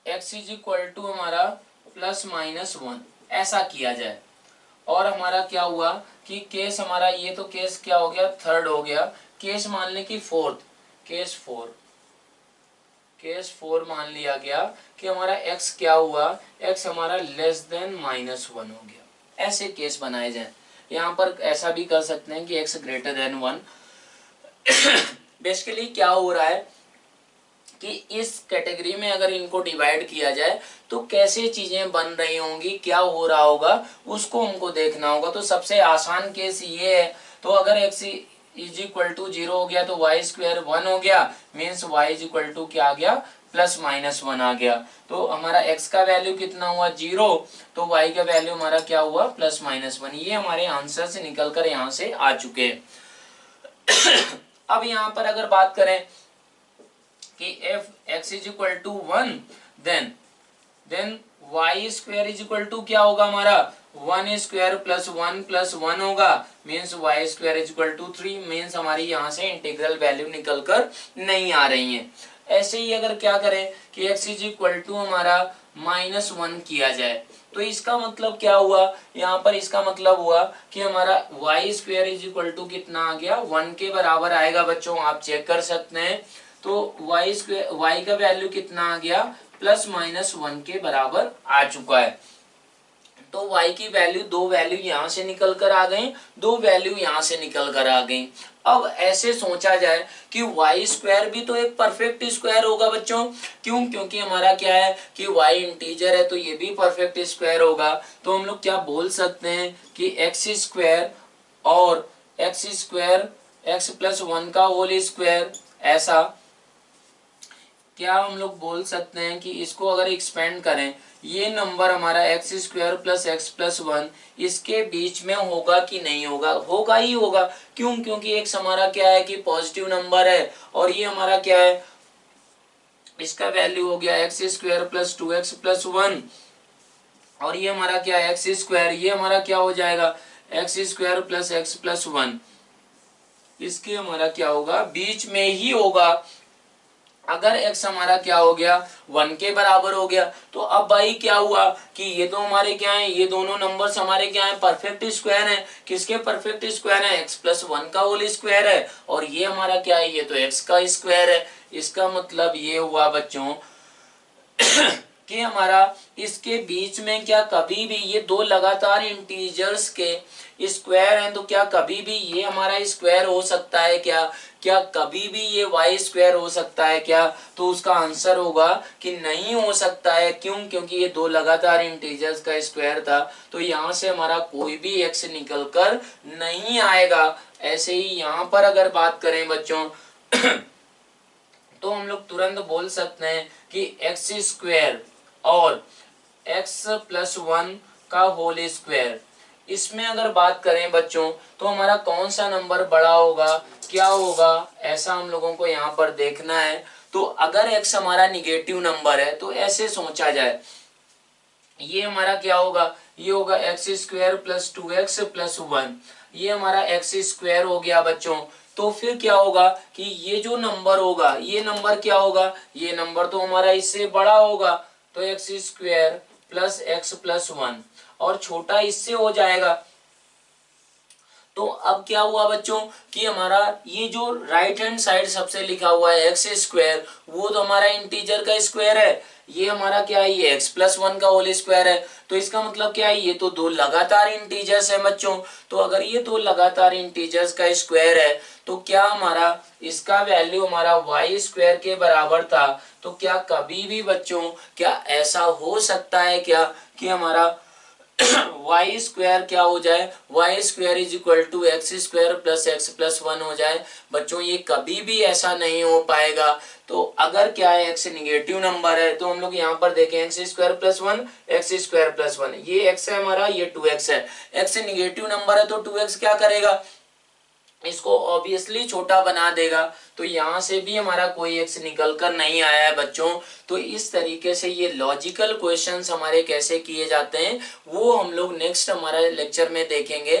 x is equal to हमारा +-1, ऐसा किया जाए। और हमारा क्या हुआ कि केस हमारा, ये तो केस क्या हो गया, थर्ड हो गया। केस मान लें कि फोर्थ, केस 4 मान लिया गया कि हमारा x क्या हुआ, x हमारा <-1 हो गया। ऐसे केस बनाए जाए। यहाँ पर ऐसा भी कर सकते हैं कि x > 1। बेसिकली क्या हो रहा है कि इस कैटेगरी में अगर इनको डिवाइड किया जाए तो कैसे चीजें बन रही होंगी, क्या हो रहा होगा, उसको हमको देखना होगा। तो सबसे आसान केस ये है। तो अगर x इज इक्वल टू 0 हो गया तो y² 1 हो गया, means y is equal to क्या आ गया, +-1 आ गया। तो हमारा x का वैल्यू कितना हुआ, 0, तो y का वैल्यू हमारा क्या हुआ, +-1। ये हमारे आंसर से निकल कर यहाँ से आ चुके हैं। अब यहाँ पर अगर बात करें कि if x is equal to 1, then y² is equal to क्या होगा हमारा, 1² + 1 होगा, means y² is equal to 3। मीन्स हमारी यहाँ से इंटीग्रल वैल्यू निकल कर नहीं आ रही है। ऐसे ही अगर क्या करें कि x इज इक्वल टू हमारा -1 किया जाए, तो इसका मतलब क्या हुआ, यहाँ पर इसका मतलब हुआ कि हमारा y² इज इक्वल टू कितना आ गया, 1 के बराबर आएगा। बच्चों आप चेक कर सकते हैं। तो y का वैल्यू कितना आ गया, +-1 के बराबर आ चुका है। तो y की वैल्यू, दो वैल्यू यहाँ से निकल कर आ गई, दो वैल्यू यहाँ से निकल कर आ गई। अब ऐसे सोचा जाए कि y² भी तो एक परफेक्ट स्क्वायर होगा बच्चों। क्यों, क्योंकि हमारा क्या है कि y इंटीजर है, तो ये भी परफेक्ट स्क्वायर होगा। तो हम लोग क्या बोल सकते हैं कि x² और x² x+1 का होल स्क्वायर, ऐसा क्या हम लोग बोल सकते हैं कि इसको अगर एक्सपेंड करें, ये नंबर हमारा x² + x+1 इसके बीच में होगा कि नहीं होगा, होगा ही होगा। क्यों, क्योंकि x हमारा क्या है कि पॉजिटिव नंबर है, और ये हमारा क्या है, इसका वैल्यू हो गया x² + 2x + 1, और ये हमारा क्या है x², ये हमारा क्या हो जाएगा x² + x+1, इसके हमारा क्या होगा, बीच में ही होगा। अगर x हमारा क्या हो गया, 1 के बराबर हो गया, तो अब भाई क्या हुआ कि ये तो हमारे क्या है, ये दोनों नंबर्स हमारे क्या है, परफेक्ट स्क्वायर है। किसके परफेक्ट स्क्वायर है, x+1 का होल स्क्वायर है, और ये हमारा क्या है, ये तो x का स्क्वायर है। इसका मतलब ये हुआ बच्चों कि हमारा इसके बीच में क्या कभी भी ये दो लगातार इंटीजर्स के स्क्वायर हैं, तो क्या कभी भी ये हमारा स्क्वायर हो सकता है क्या, क्या कभी भी ये y² हो सकता है क्या? तो उसका आंसर होगा कि नहीं हो सकता है। क्यों, क्योंकि ये दो लगातार इंटीजर्स का स्क्वायर था, तो यहाँ से हमारा कोई भी x निकल कर नहीं आएगा। ऐसे ही यहाँ पर अगर बात करें बच्चों तो हम लोग तुरंत बोल सकते हैं कि x² और x+1 का होल स्क्वायर, इसमें अगर बात करें बच्चों तो हमारा कौन सा नंबर बड़ा होगा, क्या होगा, ऐसा हम लोगों को यहाँ पर देखना है। तो अगर x हमारा निगेटिव नंबर है तो ऐसे सोचा जाए, ये हमारा क्या होगा, ये होगा x² + 2x + 1, ये हमारा x² हो गया बच्चों। तो फिर क्या होगा कि ये जो नंबर होगा, ये नंबर क्या होगा, ये नंबर तो हमारा इससे बड़ा होगा, तो x² + x+1, और छोटा इससे हो जाएगा। तो अब क्या हुआ बच्चों कि हमारा ये जो राइट हैंड साइड सबसे लिखा हुआ है x², वो तो हमारा इंटीजर का स्क्वायर है, ये हमारा क्या है, ये x+1 का होल स्क्वायर है। तो इसका मतलब क्या है, ये तो दो लगातार इंटीजर्स है बच्चों। तो अगर ये दो लगातार इंटीजर्स का स्क्वायर है, तो क्या हमारा इसका वैल्यू हमारा y² के बराबर था। तो क्या कभी भी बच्चों क्या ऐसा हो सकता है क्या कि हमारा वाई स्क्वायर क्या हो जाए, y square is equal to x square plus x plus one हो जाए। बच्चों ये कभी भी ऐसा नहीं हो पाएगा। तो अगर क्या है एक्स निगेटिव नंबर है तो हम लोग यहाँ पर देखें x square plus one, x square plus one, ये एक्स है हमारा, ये टू एक्स है। एक्स निगेटिव नंबर है तो टू एक्स क्या करेगा, इसको ऑब्वियसली छोटा बना देगा। तो यहां से भी हमारा कोई एक्स निकल कर नहीं आया है बच्चों। तो इस तरीके से ये लॉजिकल क्वेश्चंस हमारे कैसे किए जाते हैं वो हम लोग नेक्स्ट हमारे लेक्चर में देखेंगे।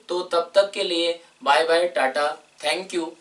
तो तब तक के लिए बाय बाय, टाटा, थैंक यू।